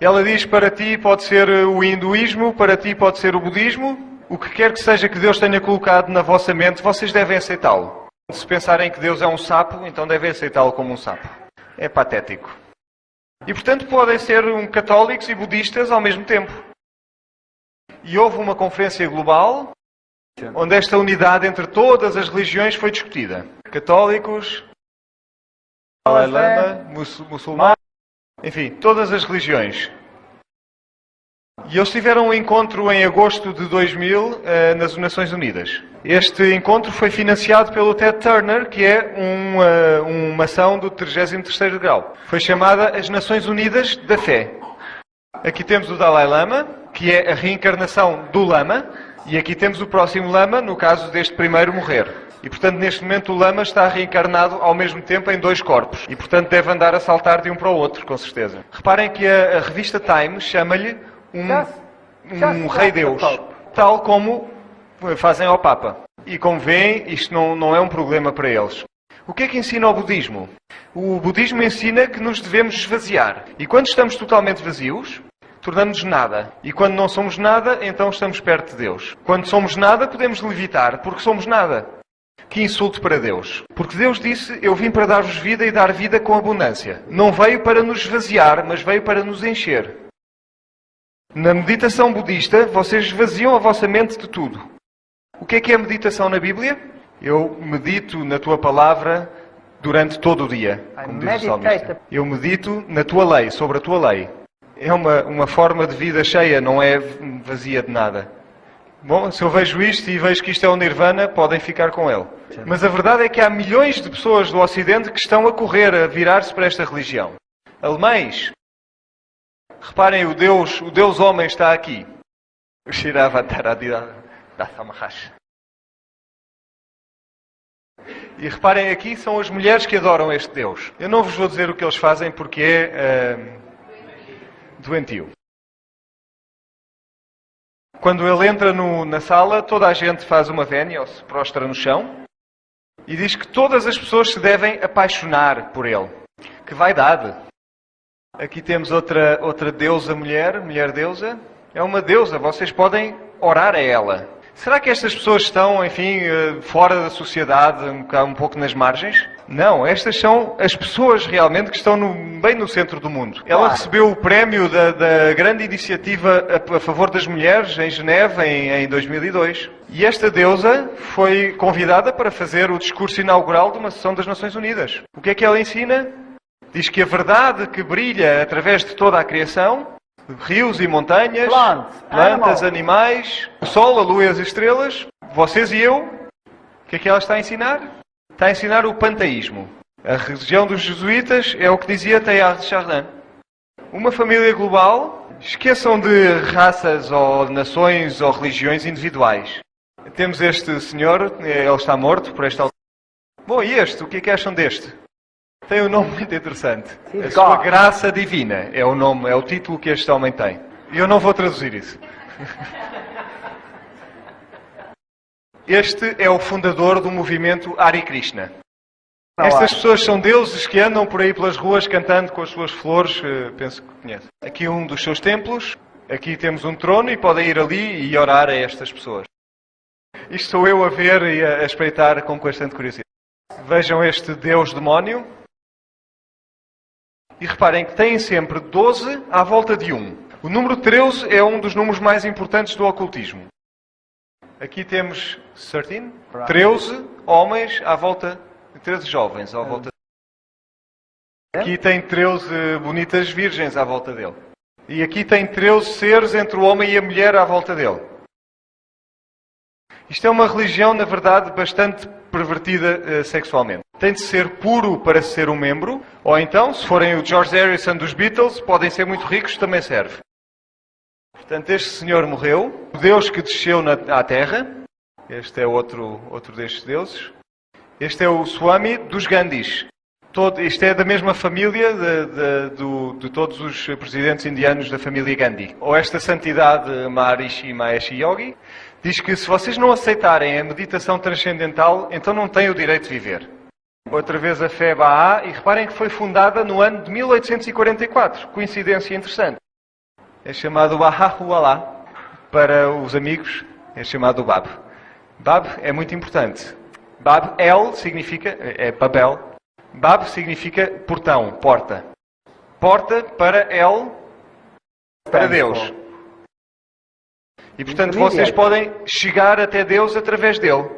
Ela diz para ti pode ser o hinduísmo, para ti pode ser o budismo. O que quer que seja que Deus tenha colocado na vossa mente, vocês devem aceitá-lo. Se pensarem que Deus é um sapo, então devem aceitá-lo como um sapo. É patético. E, portanto, podem ser católicos e budistas ao mesmo tempo. E houve uma conferência global onde esta unidade entre todas as religiões foi discutida. Católicos, Dalai Lama, muçulmanos, enfim, todas as religiões. E eles tiveram um encontro em agosto de 2000 nas Nações Unidas. Este encontro foi financiado pelo Ted Turner, que é uma ação do 33º grau. Foi chamada as Nações Unidas da Fé. Aqui temos o Dalai Lama, que é a reencarnação do Lama, e aqui temos o próximo Lama, no caso deste primeiro morrer. E, portanto, neste momento o Lama está reencarnado ao mesmo tempo em 2 corpos. E, portanto, deve andar a saltar de um para o outro, com certeza. Reparem que a revista Time chama-lhe um rei Deus, tal como fazem ao Papa. E como veem, isto não é um problema para eles. O que é que ensina o budismo? O budismo ensina que nos devemos esvaziar. E quando estamos totalmente vazios, tornamos-nos nada. E quando não somos nada, então estamos perto de Deus. Quando somos nada, podemos levitar, porque somos nada. Que insulto para Deus. Porque Deus disse, eu vim para dar-vos vida e dar vida com abundância. Não veio para nos esvaziar, mas veio para nos encher. Na meditação budista, vocês esvaziam a vossa mente de tudo. O que é a meditação na Bíblia? Eu medito na tua palavra durante todo o dia, como diz o salmista. Eu medito na tua lei, sobre a tua lei. É uma forma de vida cheia, não é vazia de nada. Bom, se eu vejo isto e vejo que isto é o Nirvana, podem ficar com ele. Mas a verdade é que há milhões de pessoas do Ocidente que estão a correr, a virar-se para esta religião. Alemães. Reparem, o Deus homem está aqui. O Shiravataradidah. E reparem, aqui são as mulheres que adoram este Deus. Eu não vos vou dizer o que eles fazem porque é doentio. Quando ele entra na sala, toda a gente faz uma vénia ou se prostra no chão e diz que todas as pessoas se devem apaixonar por ele. Que vaidade! Aqui temos outra deusa mulher deusa. É uma deusa, vocês podem orar a ela. Será que estas pessoas estão, enfim, fora da sociedade, um pouco nas margens? Não, estas são as pessoas realmente que estão bem no centro do mundo. Ela recebeu o prémio da grande iniciativa a favor das mulheres em Geneve em 2002. E esta deusa foi convidada para fazer o discurso inaugural de uma sessão das Nações Unidas. O que é que ela ensina? Diz que a verdade que brilha através de toda a criação, rios e montanhas, plantas, animais, o sol, a lua e as estrelas, vocês e eu, o que é que ela está a ensinar? Está a ensinar o panteísmo. A religião dos jesuítas é o que dizia Teilhard de Chardin. Uma família global, esqueçam de raças ou nações ou religiões individuais. Temos este senhor, ele está morto por esta altura. Bom, e este? O que é que acham deste? Tem um nome muito interessante. A sua graça divina é o nome, é o título que este homem tem. E eu não vou traduzir isso. Este é o fundador do movimento Hare Krishna. Estas pessoas são deuses que andam por aí pelas ruas cantando com as suas flores, penso que conhece. Aqui um dos seus templos, aqui temos um trono e podem ir ali e orar a estas pessoas. Isto sou eu a ver e a espreitar com bastante curiosidade. Vejam este deus demónio. E reparem que têm sempre 12 à volta de 1. O número 13 é um dos números mais importantes do ocultismo. Aqui temos 13 homens à volta, 13 jovens à volta. Aqui tem 13 bonitas virgens à volta dele. E aqui tem 13 seres entre o homem e a mulher à volta dele. Isto é uma religião, na verdade, bastante pervertida sexualmente. Tem de ser puro para ser um membro, ou então, se forem o George Harrison dos Beatles, podem ser muito ricos, também serve. Portanto, este senhor morreu, o Deus que desceu à Terra, este é outro destes deuses. Este é o Swami dos Gandhis. Isto é da mesma família de todos os presidentes indianos da família Gandhi. Ou esta santidade Maharishi Mahesh Yogi diz que se vocês não aceitarem a meditação transcendental, então não têm o direito de viver. Outra vez a fé Bahá'í, e reparem que foi fundada no ano de 1844. Coincidência interessante. É chamado Baha'u'lláh. Para os amigos, é chamado Bab. Bab é muito importante. Bab, El, significa, é Babel. Bab significa portão, porta. Porta para El, para Deus. E portanto vocês podem chegar até Deus através dele.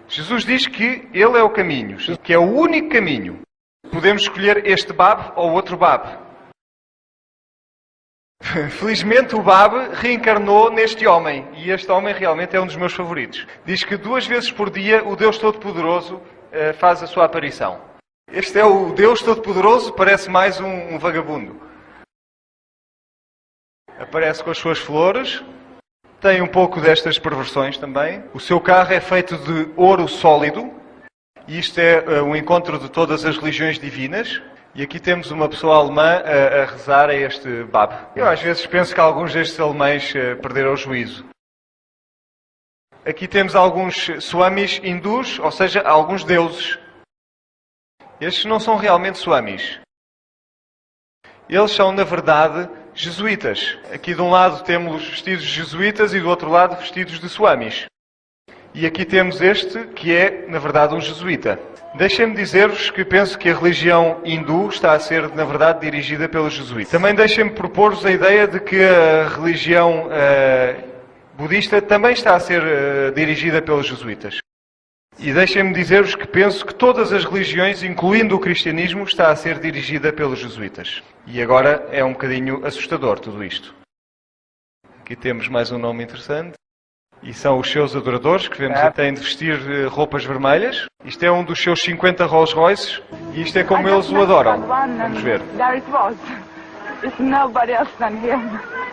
Jesus diz que ele é o caminho, que é o único caminho. Podemos escolher este Bab ou outro Bab. Felizmente o Bab reencarnou neste homem. E este homem realmente é um dos meus favoritos. Diz que 2 vezes por dia o Deus Todo-Poderoso faz a sua aparição. Este é o Deus Todo-Poderoso, parece mais um vagabundo. Aparece com as suas flores. Tem um pouco destas perversões também. O seu carro é feito de ouro sólido. E isto é um encontro de todas as religiões divinas. E aqui temos uma pessoa alemã a rezar a este Bab. Eu às vezes penso que alguns destes alemães perderam o juízo. Aqui temos alguns swamis hindus, ou seja, alguns deuses. Estes não são realmente swamis. Eles são, na verdade, jesuítas. Aqui de um lado temos vestidos de jesuítas e do outro lado vestidos de swamis. E aqui temos este, que é, na verdade, um jesuíta. Deixem-me dizer-vos que penso que a religião hindu está a ser, na verdade, dirigida pelos jesuítas. Também deixem-me propor-vos a ideia de que a religião budista também está a ser dirigida pelos jesuítas. E deixem-me dizer-vos que penso que todas as religiões, incluindo o cristianismo, está a ser dirigida pelos jesuítas. E agora é um bocadinho assustador tudo isto. Aqui temos mais um nome interessante. E são os seus adoradores, que vemos que têm de vestir roupas vermelhas. Isto é um dos seus 50 Rolls Royces. E isto é como eles o adoram. Vamos ver.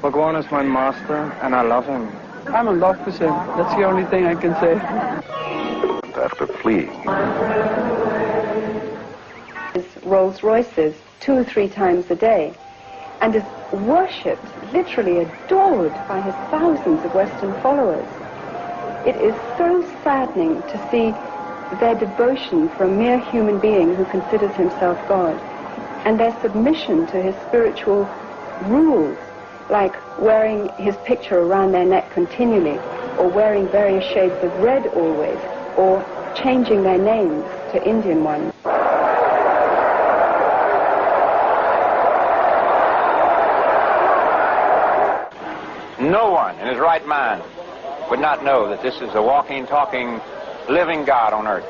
Bhagwan is my master and I love him. I'm in love with him. That's the only thing I can say.
After fleeing.
Rolls Royces 2 or 3 times a day. and is worshipped, literally adored by his thousands of Western followers. It is so saddening to see their devotion for a mere human being who considers himself God, and their submission to his spiritual rules, like wearing his picture around their neck continually, or wearing various shades of red always, or changing their names to Indian ones.
No one in his right mind would not know that this is a walking, talking, living God on earth.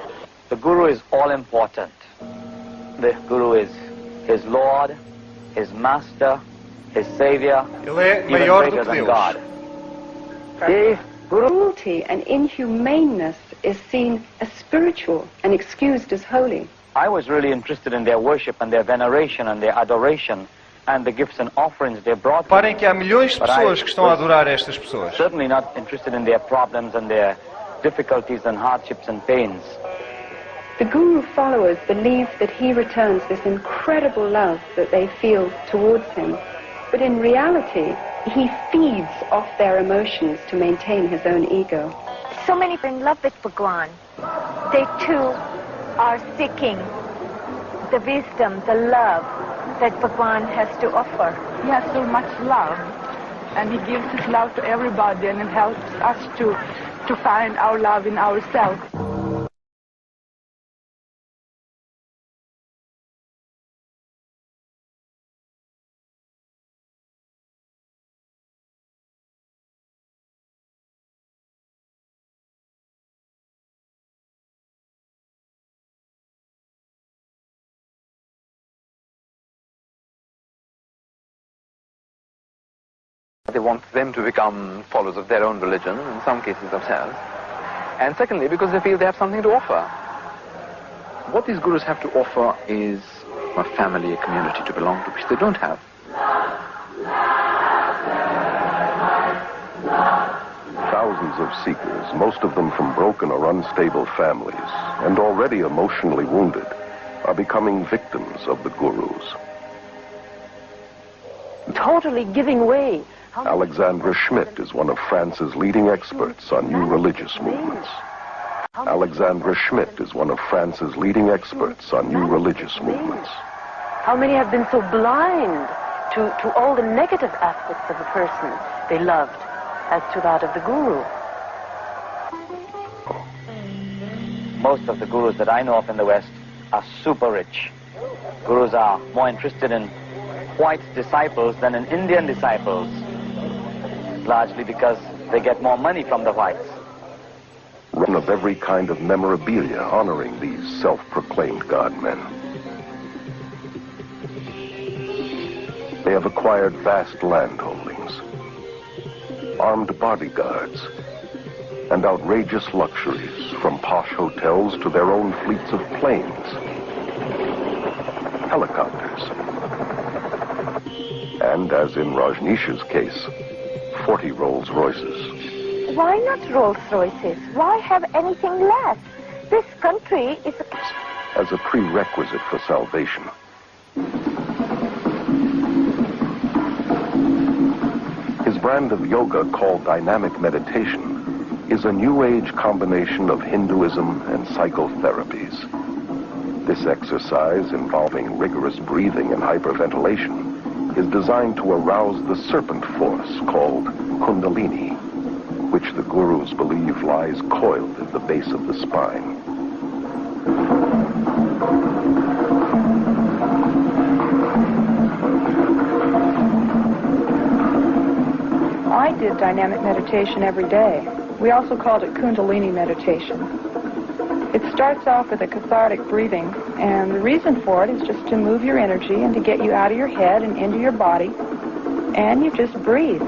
The Guru is all important. The Guru is his Lord, his Master, his Savior,
Ele é
even
maior do
greater
que
than
Deus.
God.
The cruelty and inhumaneness is seen as spiritual and excused as holy.
I was really interested in their worship and their veneration and their adoration and the gifts and offerings they brought.
Reparem que há milhões de pessoas que estão a adorar estas pessoas.
Certainly not interested in their problems and their difficulties and hardships and pains.
The Guru followers believe that he returns this incredible love that they feel towards him, but in reality, he feeds off their emotions to maintain his own ego.
So many are in love with Bhagwan. They too are seeking the wisdom, the love that Bhagwan has to offer.
He has so much love, and he gives his love to everybody, and it helps us to find our love in ourselves.
They want them to become followers of their own religion, in some cases themselves. And secondly, because they feel they have something to offer. What these gurus have to offer is a family, a community to belong to, which they don't have.
Thousands of seekers, most of them from broken or unstable families, and already emotionally wounded, are becoming victims of the gurus.
Totally giving way.
Alexandra Schmidt is one of France's leading experts on new religious movements. Alexandra Schmidt is one of France's leading experts on new religious movements.
How many have been so blind to all the negative aspects of the person they loved as to that of the Guru?
Most of the gurus that I know of in the West are super rich. Gurus are more interested in white disciples than in Indian disciples, largely because they get more money from the whites.
Run of every kind of memorabilia honoring these self-proclaimed God-men. They have acquired vast land holdings, armed bodyguards, and outrageous luxuries, from posh hotels to their own fleets of planes, helicopters, and, as in Rajneesh's case, 40 Rolls-Royces.
Why not Rolls-Royces? Why have anything less? This country is
as a prerequisite for salvation. His brand of yoga, called dynamic meditation, is a new age combination of Hinduism and psychotherapies. This exercise, involving rigorous breathing and hyperventilation, is designed to arouse the serpent force called Kundalini, which the gurus believe lies coiled at the base of the spine.
I did dynamic meditation every day. We also called it Kundalini meditation. It starts off with a cathartic breathing, and the reason for it is just to move your energy and to get you out of your head and into your body, and you just breathe.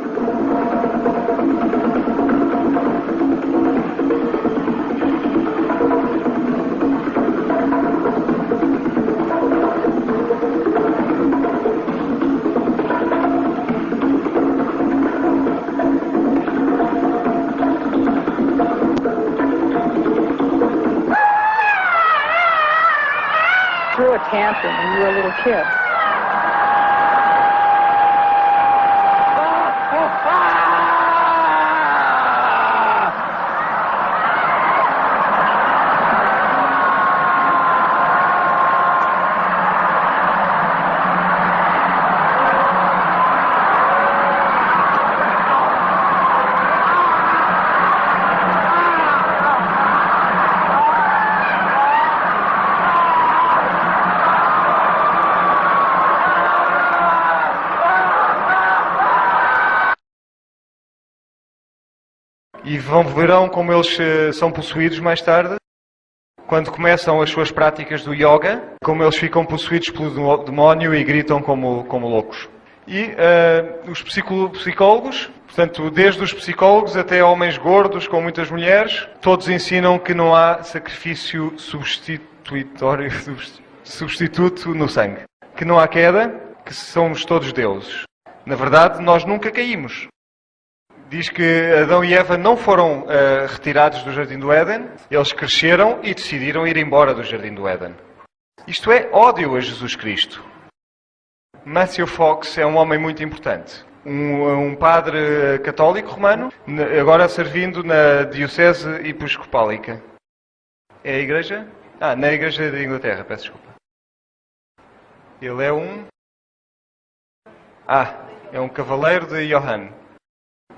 Threw a tantrum when you were a little kid.
E verão como eles são possuídos mais tarde, quando começam as suas práticas do yoga, como eles ficam possuídos pelo demónio e gritam como loucos. E os psicólogos, portanto, desde os psicólogos até homens gordos com muitas mulheres, todos ensinam que não há sacrifício substituto no sangue. Que não há queda, que somos todos deuses. Na verdade, nós nunca caímos. Diz que Adão e Eva não foram retirados do Jardim do Éden, eles cresceram e decidiram ir embora do Jardim do Éden. Isto é ódio a Jesus Cristo. Matthew Fox é um homem muito importante. Um padre católico romano, agora servindo na Diocese Episcopálica. É a igreja? Na Igreja da Inglaterra, peço desculpa. Ele é um cavaleiro de Johann.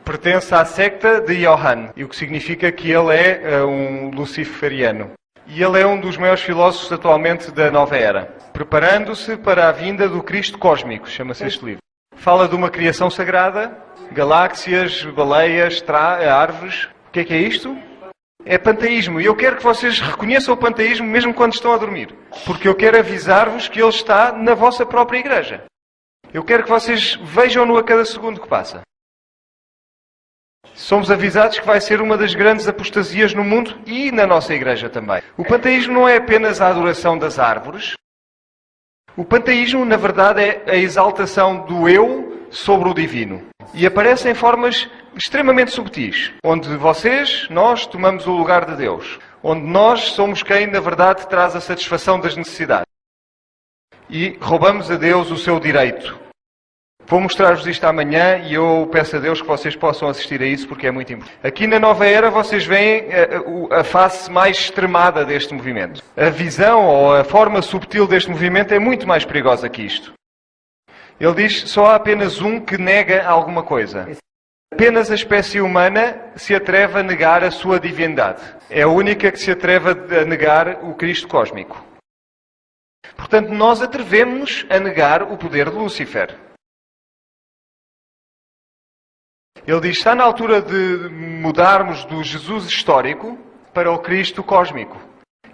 Pertence à secta de Johann, e o que significa que ele é um luciferiano. E ele é um dos maiores filósofos atualmente da nova era, preparando-se para a vinda do Cristo cósmico, chama-se este livro. Fala de uma criação sagrada, galáxias, baleias, árvores. O que é isto? É panteísmo. E eu quero que vocês reconheçam o panteísmo mesmo quando estão a dormir. Porque eu quero avisar-vos que ele está na vossa própria igreja. Eu quero que vocês vejam-no a cada segundo que passa. Somos avisados que vai ser uma das grandes apostasias no mundo e na nossa igreja também. O panteísmo não é apenas a adoração das árvores. O panteísmo, na verdade, é a exaltação do eu sobre o divino. E aparece em formas extremamente subtis, onde nós, tomamos o lugar de Deus. Onde nós somos quem, na verdade, traz a satisfação das necessidades. E roubamos a Deus o seu direito. Vou mostrar-vos isto amanhã e eu peço a Deus que vocês possam assistir a isso porque é muito importante. Aqui na Nova Era vocês veem a face mais extremada deste movimento. A visão ou a forma subtil deste movimento é muito mais perigosa que isto. Ele diz só há apenas um que nega alguma coisa. Apenas a espécie humana se atreve a negar a sua divindade. É a única que se atreve a negar o Cristo cósmico. Portanto, nós atrevemos-nos a negar o poder de Lúcifer. Ele diz, está na altura de mudarmos do Jesus histórico para o Cristo cósmico.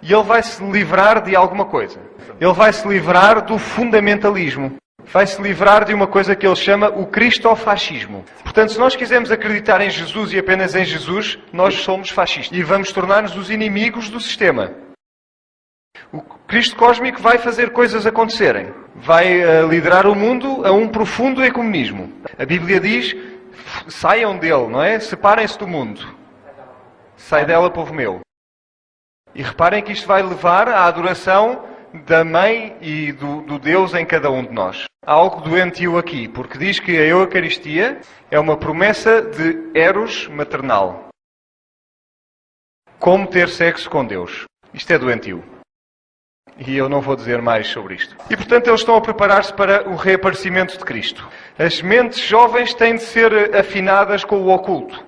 E ele vai se livrar de alguma coisa. Ele vai se livrar do fundamentalismo. Vai se livrar de uma coisa que ele chama o cristofascismo. Portanto, se nós quisermos acreditar em Jesus e apenas em Jesus, nós somos fascistas. E vamos tornar-nos os inimigos do sistema. O Cristo cósmico vai fazer coisas acontecerem. Vai liderar o mundo a um profundo ecumenismo. A Bíblia diz, saiam dele, não é? Separem-se do mundo. Sai dela, povo meu. E reparem que isto vai levar à adoração da mãe e do Deus em cada um de nós. Há algo doentio aqui, porque diz que a Eucaristia é uma promessa de eros maternal. Como ter sexo com Deus. Isto é doentio. E eu não vou dizer mais sobre isto. E, portanto, eles estão a preparar-se para o reaparecimento de Cristo. As mentes jovens têm de ser afinadas com o oculto.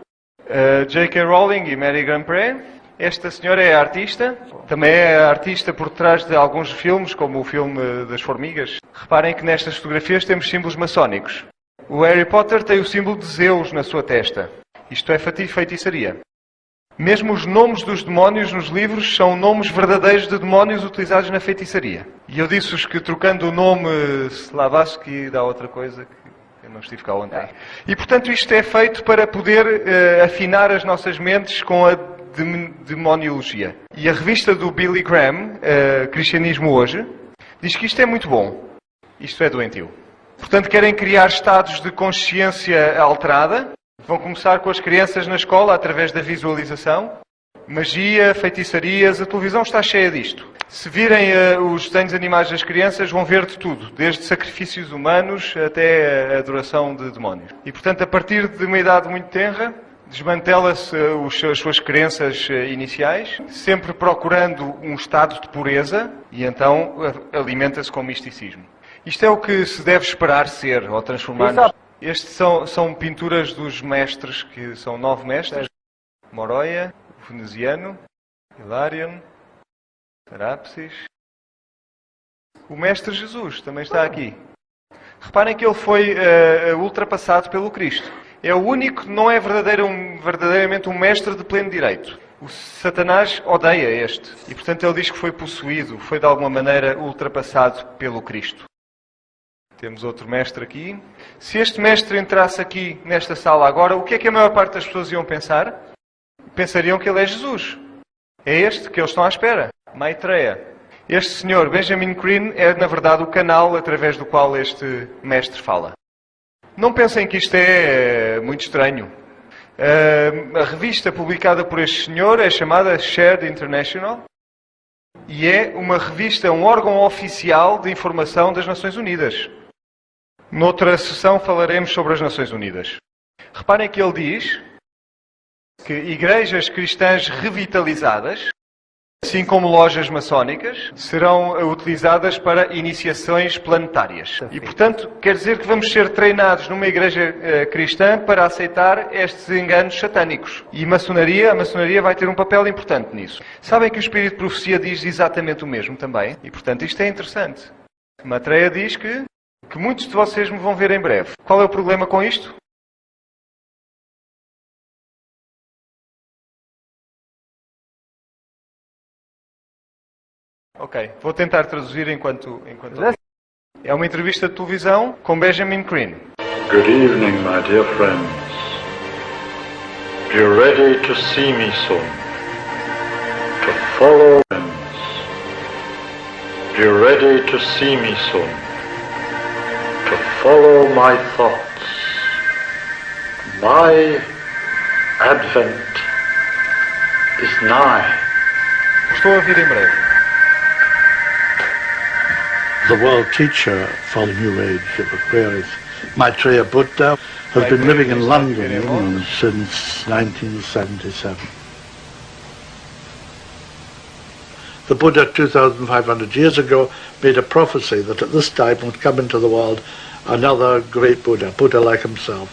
J.K. Rowling e Mary Grant-Pré. Esta senhora é artista. Também é artista por trás de alguns filmes, como o filme das formigas. Reparem que nestas fotografias temos símbolos maçónicos. O Harry Potter tem o símbolo de Zeus na sua testa. Isto é feitiçaria. Mesmo os nomes dos demónios nos livros são nomes verdadeiros de demónios utilizados na feitiçaria. E eu disse-vos que trocando o nome Slavatsky dá outra coisa que eu não estive cá ontem. E portanto isto é feito para poder afinar as nossas mentes com a demoniologia. E a revista do Billy Graham, Cristianismo Hoje, diz que isto é muito bom. Isto é doentio. Portanto querem criar estados de consciência alterada. Vão começar com as crianças na escola através da visualização. Magia, feitiçarias, a televisão está cheia disto. Se virem os desenhos animais das crianças, vão ver de tudo, desde sacrifícios humanos até a adoração de demónios. E, portanto, a partir de uma idade muito tenra, desmantela-se as suas crenças iniciais, sempre procurando um estado de pureza, e então alimenta-se com misticismo. Isto é o que se deve esperar ser, ou transformar-nos. Estes são pinturas dos mestres, que são 9 mestres. Moroia, o Veneziano, Hilarion, Serapsis. O Mestre Jesus também está aqui. Reparem que ele foi ultrapassado pelo Cristo. é o único que não é verdadeiramente um mestre de pleno direito. O Satanás odeia este. E, portanto, ele diz que foi possuído, foi de alguma maneira ultrapassado pelo Cristo. Temos outro mestre aqui. Se este mestre entrasse aqui nesta sala agora, o que é que a maior parte das pessoas iam pensar? Pensariam que ele é Jesus. É este que eles estão à espera. Maitreya. Este senhor, Benjamin Crane, é na verdade o canal através do qual este mestre fala. Não pensem que isto é muito estranho. A revista publicada por este senhor é chamada Shared International e é uma revista, um órgão oficial de informação das Nações Unidas. Noutra sessão falaremos sobre as Nações Unidas. Reparem que ele diz que igrejas cristãs revitalizadas, assim como lojas maçónicas, serão utilizadas para iniciações planetárias. E, portanto, quer dizer que vamos ser treinados numa igreja cristã para aceitar estes enganos satânicos. E a maçonaria vai ter um papel importante nisso. Sabem que o Espírito de Profecia diz exatamente o mesmo também? E, portanto, isto é interessante. Maitreya diz que muitos de vocês me vão ver em breve. Qual é o problema com isto? Ok, vou tentar traduzir enquanto... É uma entrevista de televisão com Benjamin Crane.
Good evening, my dear friends. Be ready to see me soon. To follow friends. Be ready to see me soon. To follow my thoughts. My advent is nigh.
Estou a vir em breve.
The world teacher for the New Age of Aquarius, Maitreya Buddha, has been living in London, England, since 1977. The Buddha, 2,500 years ago, made a prophecy that at this time would come into the world another great Buddha, Buddha like himself,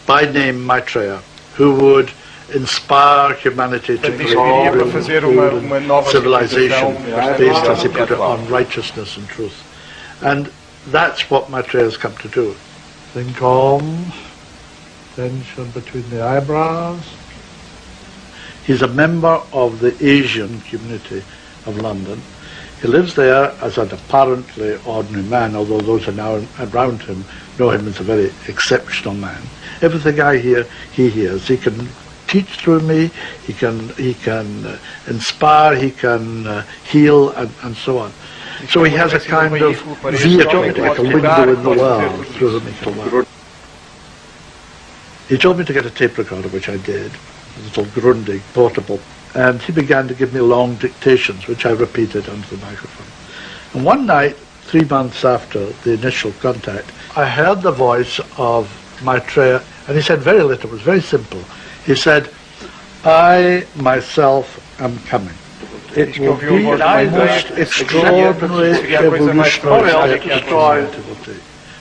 by name Maitreya, who would inspire humanity to create a civilization based, as he put it, on righteousness and truth. And that's what Maitreya has come to do. Think calm, tension between the eyebrows. He's a member of the Asian community of London. He lives there as an apparently ordinary man, although those who are now around him know him as a very exceptional man. Everything I hear, he hears. He can teach through me, he can inspire, he can heal, and so on. So he has a kind of vehicle, like a window in the world through the mental world. He told me to get a tape recorder, which I did, a little Grundig, portable, and he began to give me long dictations, which I repeated onto the microphone. And one night, 3 months after the initial contact, I heard the voice of Maitreya, and he said very little, it was very simple. He said, I myself am coming. It will be the most extraordinary evolutionary step.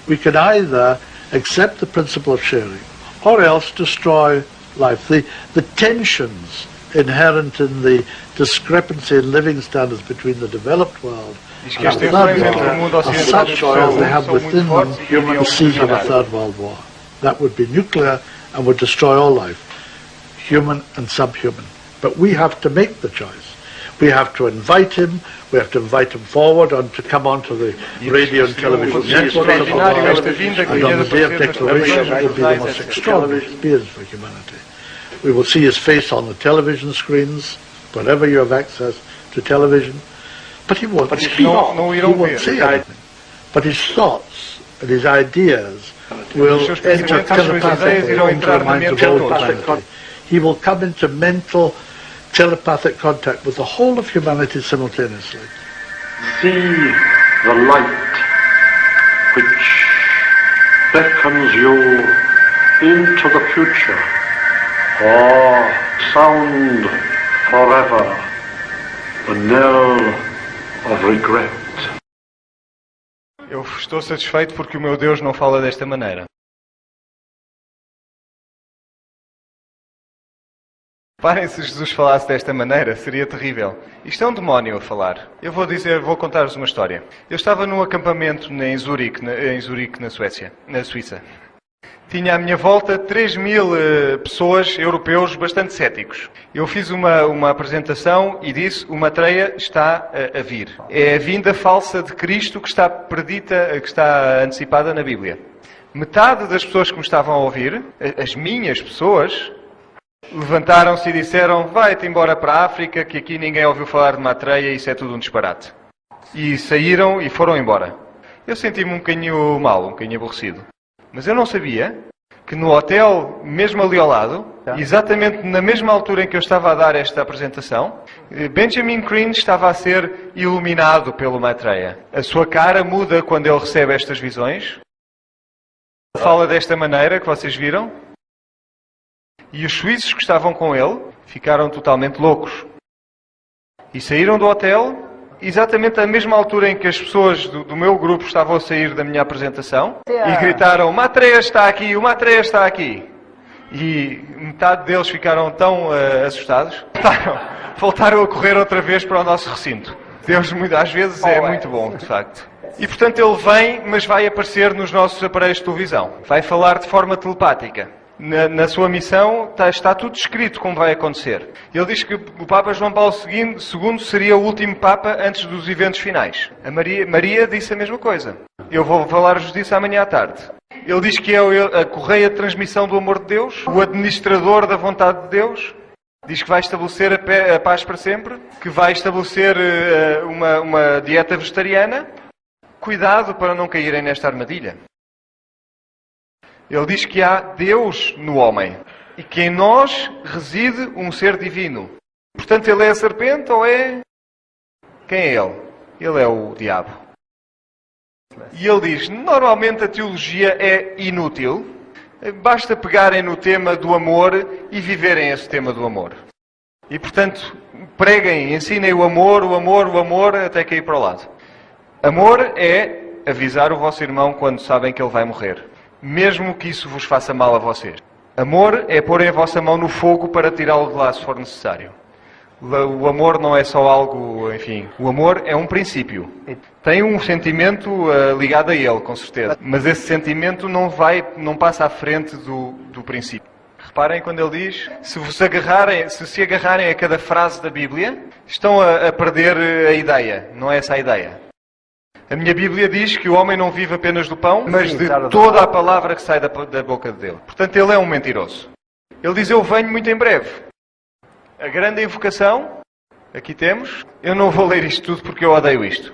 We can either accept the principle of sharing or else destroy life. The tensions inherent in the discrepancy in living standards between the developed world and the third world are such as they have within them the seeds of a third world war. That would be nuclear and would destroy all life, human and subhuman. But we have to make the choice. We have to invite him, we have to invite him forward to come onto the radio and television network of the world, and on the day of declaration it will be the most extraordinary experience for humanity. We will see his face on the television screens, wherever you have access to television, but he won't speak, he won't say anything. But his thoughts and his ideas will enter telepathically into the minds of all humanity. He will come into mental telepathic contact with the whole of humanity simultaneously.
See the light which beckons you into the future, or sound forever the knell of regret.
Eu estou satisfeito porque o meu Deus não fala desta maneira. Parem, se Jesus falasse desta maneira, seria terrível. Isto é um demónio a falar. Vou contar-vos uma história. Eu estava num acampamento em Zurique, na Suíça. Tinha à minha volta 3.000 pessoas, europeus, bastante céticos. Eu fiz uma apresentação e disse: o Maitreya está a vir. É a vinda falsa de Cristo que está predita, que está antecipada na Bíblia. Metade das pessoas que me estavam a ouvir, as minhas pessoas, levantaram-se e disseram: vai-te embora para a África, que aqui ninguém ouviu falar de Maitreya, isso é tudo um disparate. E saíram e foram embora. Eu senti-me um bocadinho mal, um bocadinho aborrecido. Mas eu não sabia que no hotel, mesmo ali ao lado, exatamente na mesma altura em que eu estava a dar esta apresentação, Benjamin Crane estava a ser iluminado pelo Maitreya. A sua cara muda quando ele recebe estas visões. Ele fala desta maneira que vocês viram. E os suíços que estavam com ele ficaram totalmente loucos. E saíram do hotel exatamente à mesma altura em que as pessoas do meu grupo estavam a sair da minha apresentação e gritaram: o Maitreya está aqui, o Maitreya está aqui. E metade deles ficaram tão assustados, voltaram a correr outra vez para o nosso recinto. Deus, às vezes, é muito bom, de facto. E, portanto, ele vem, mas vai aparecer nos nossos aparelhos de televisão. Vai falar de forma telepática. Na sua missão está tudo escrito como vai acontecer. Ele diz que o Papa João Paulo II seria o último Papa antes dos eventos finais. A Maria disse a mesma coisa. Eu vou falar-vos disso amanhã à tarde. Ele diz que é a correia de transmissão do amor de Deus, o administrador da vontade de Deus. Diz que vai estabelecer a paz para sempre, que vai estabelecer uma dieta vegetariana. Cuidado para não caírem nesta armadilha. Ele diz que há Deus no homem e que em nós reside um ser divino. Portanto, ele é a serpente ou é... Quem é ele? Ele é o diabo. E ele diz: normalmente a teologia é inútil. Basta pegarem no tema do amor e viverem esse tema do amor. E, portanto, preguem, ensinem o amor, até cair para o lado. Amor é avisar o vosso irmão quando sabem que ele vai morrer. Mesmo que isso vos faça mal a vocês. Amor é pôr a vossa mão no fogo para tirá-lo de lá se for necessário. O amor não é só algo, enfim. O amor é um princípio. Tem um sentimento ligado a ele, com certeza. Mas esse sentimento não passa à frente do princípio. Reparem quando ele diz: se se agarrarem a cada frase da Bíblia, estão a perder a ideia. Não é essa a ideia. A minha Bíblia diz que o homem não vive apenas do pão, mas de toda a palavra que sai da boca dele. Portanto, ele é um mentiroso. Ele diz: eu venho muito em breve. A grande invocação, aqui temos. Eu não vou ler isto tudo porque eu odeio isto.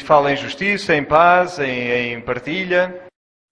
Fala em justiça, em paz, em partilha.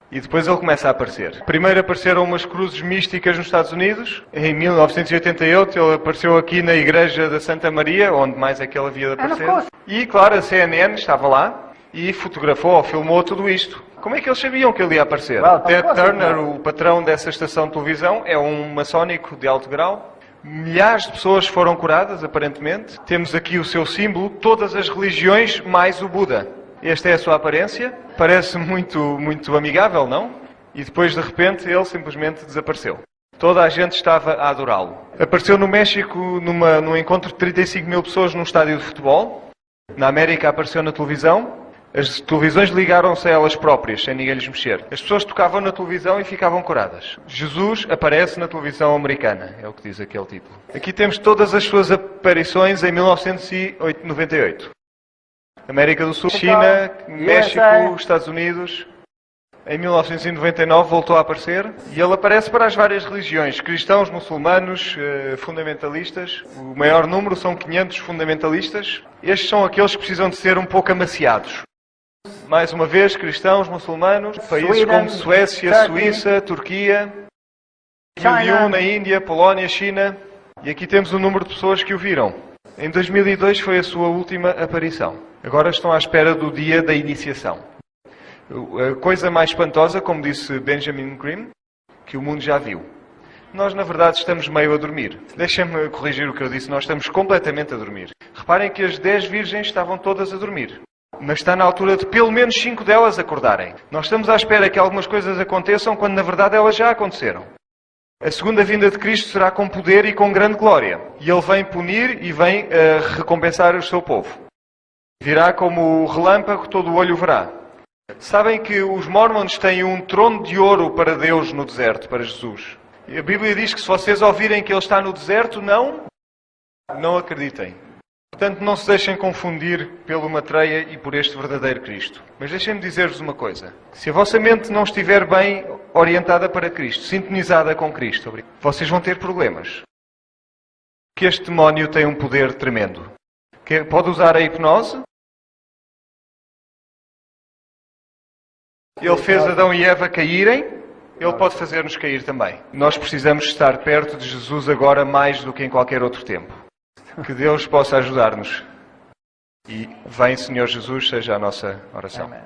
E depois ele começa a aparecer. Primeiro apareceram umas cruzes místicas nos Estados Unidos. Em 1988 ele apareceu aqui na igreja da Santa Maria, onde mais é que ele havia de aparecer. E, claro, a CNN estava lá e fotografou ou filmou tudo isto. Como é que eles sabiam que ele ia aparecer? Ted Turner, o patrão dessa estação de televisão, é um maçónico de alto grau. Milhares de pessoas foram curadas, aparentemente. Temos aqui o seu símbolo, todas as religiões, mais o Buda. Esta é a sua aparência. Parece muito amigável, não? E depois, de repente, ele simplesmente desapareceu. Toda a gente estava a adorá-lo. Apareceu no México num encontro de 35 mil pessoas num estádio de futebol. Na América apareceu na televisão. As televisões ligaram-se a elas próprias, sem ninguém lhes mexer. As pessoas tocavam na televisão e ficavam curadas. Jesus aparece na televisão americana, é o que diz aquele título. Aqui temos todas as suas aparições em 1998. América do Sul, China, México, Estados Unidos. Em 1999 voltou a aparecer e ele aparece para as várias religiões, cristãos, muçulmanos, fundamentalistas. O maior número são 500 fundamentalistas. Estes são aqueles que precisam de ser um pouco amaciados. Mais uma vez, cristãos, muçulmanos, países como Suécia, Suíça, Turquia, Milhão na Índia, Polónia, China. E aqui temos o número de pessoas que o viram. Em 2002 foi a sua última aparição. Agora estão à espera do dia da iniciação. A coisa mais espantosa, como disse Benjamin Crane, que o mundo já viu. Nós, na verdade, estamos meio a dormir. Deixem-me corrigir o que eu disse. Nós estamos completamente a dormir. Reparem que as 10 virgens estavam todas a dormir. Mas está na altura de pelo menos 5 delas acordarem. Nós estamos à espera que algumas coisas aconteçam quando, na verdade, elas já aconteceram. A segunda vinda de Cristo será com poder e com grande glória. E Ele vem punir e vem recompensar o seu povo. Virá como o relâmpago, todo o olho verá. Sabem que os Mormons têm um trono de ouro para Deus no deserto, para Jesus. E a Bíblia diz que se vocês ouvirem que Ele está no deserto, não acreditem. Portanto, não se deixem confundir pelo matreia e por este verdadeiro Cristo. Mas deixem-me dizer-vos uma coisa. Se a vossa mente não estiver bem orientada para Cristo, sintonizada com Cristo, vocês vão ter problemas. Que este demónio tem um poder tremendo. Pode usar a hipnose. Ele fez Adão e Eva caírem. Ele pode fazer-nos cair também. Nós precisamos estar perto de Jesus agora mais do que em qualquer outro tempo. Que Deus possa ajudar-nos. E vem, Senhor Jesus, seja a nossa oração.
Amen.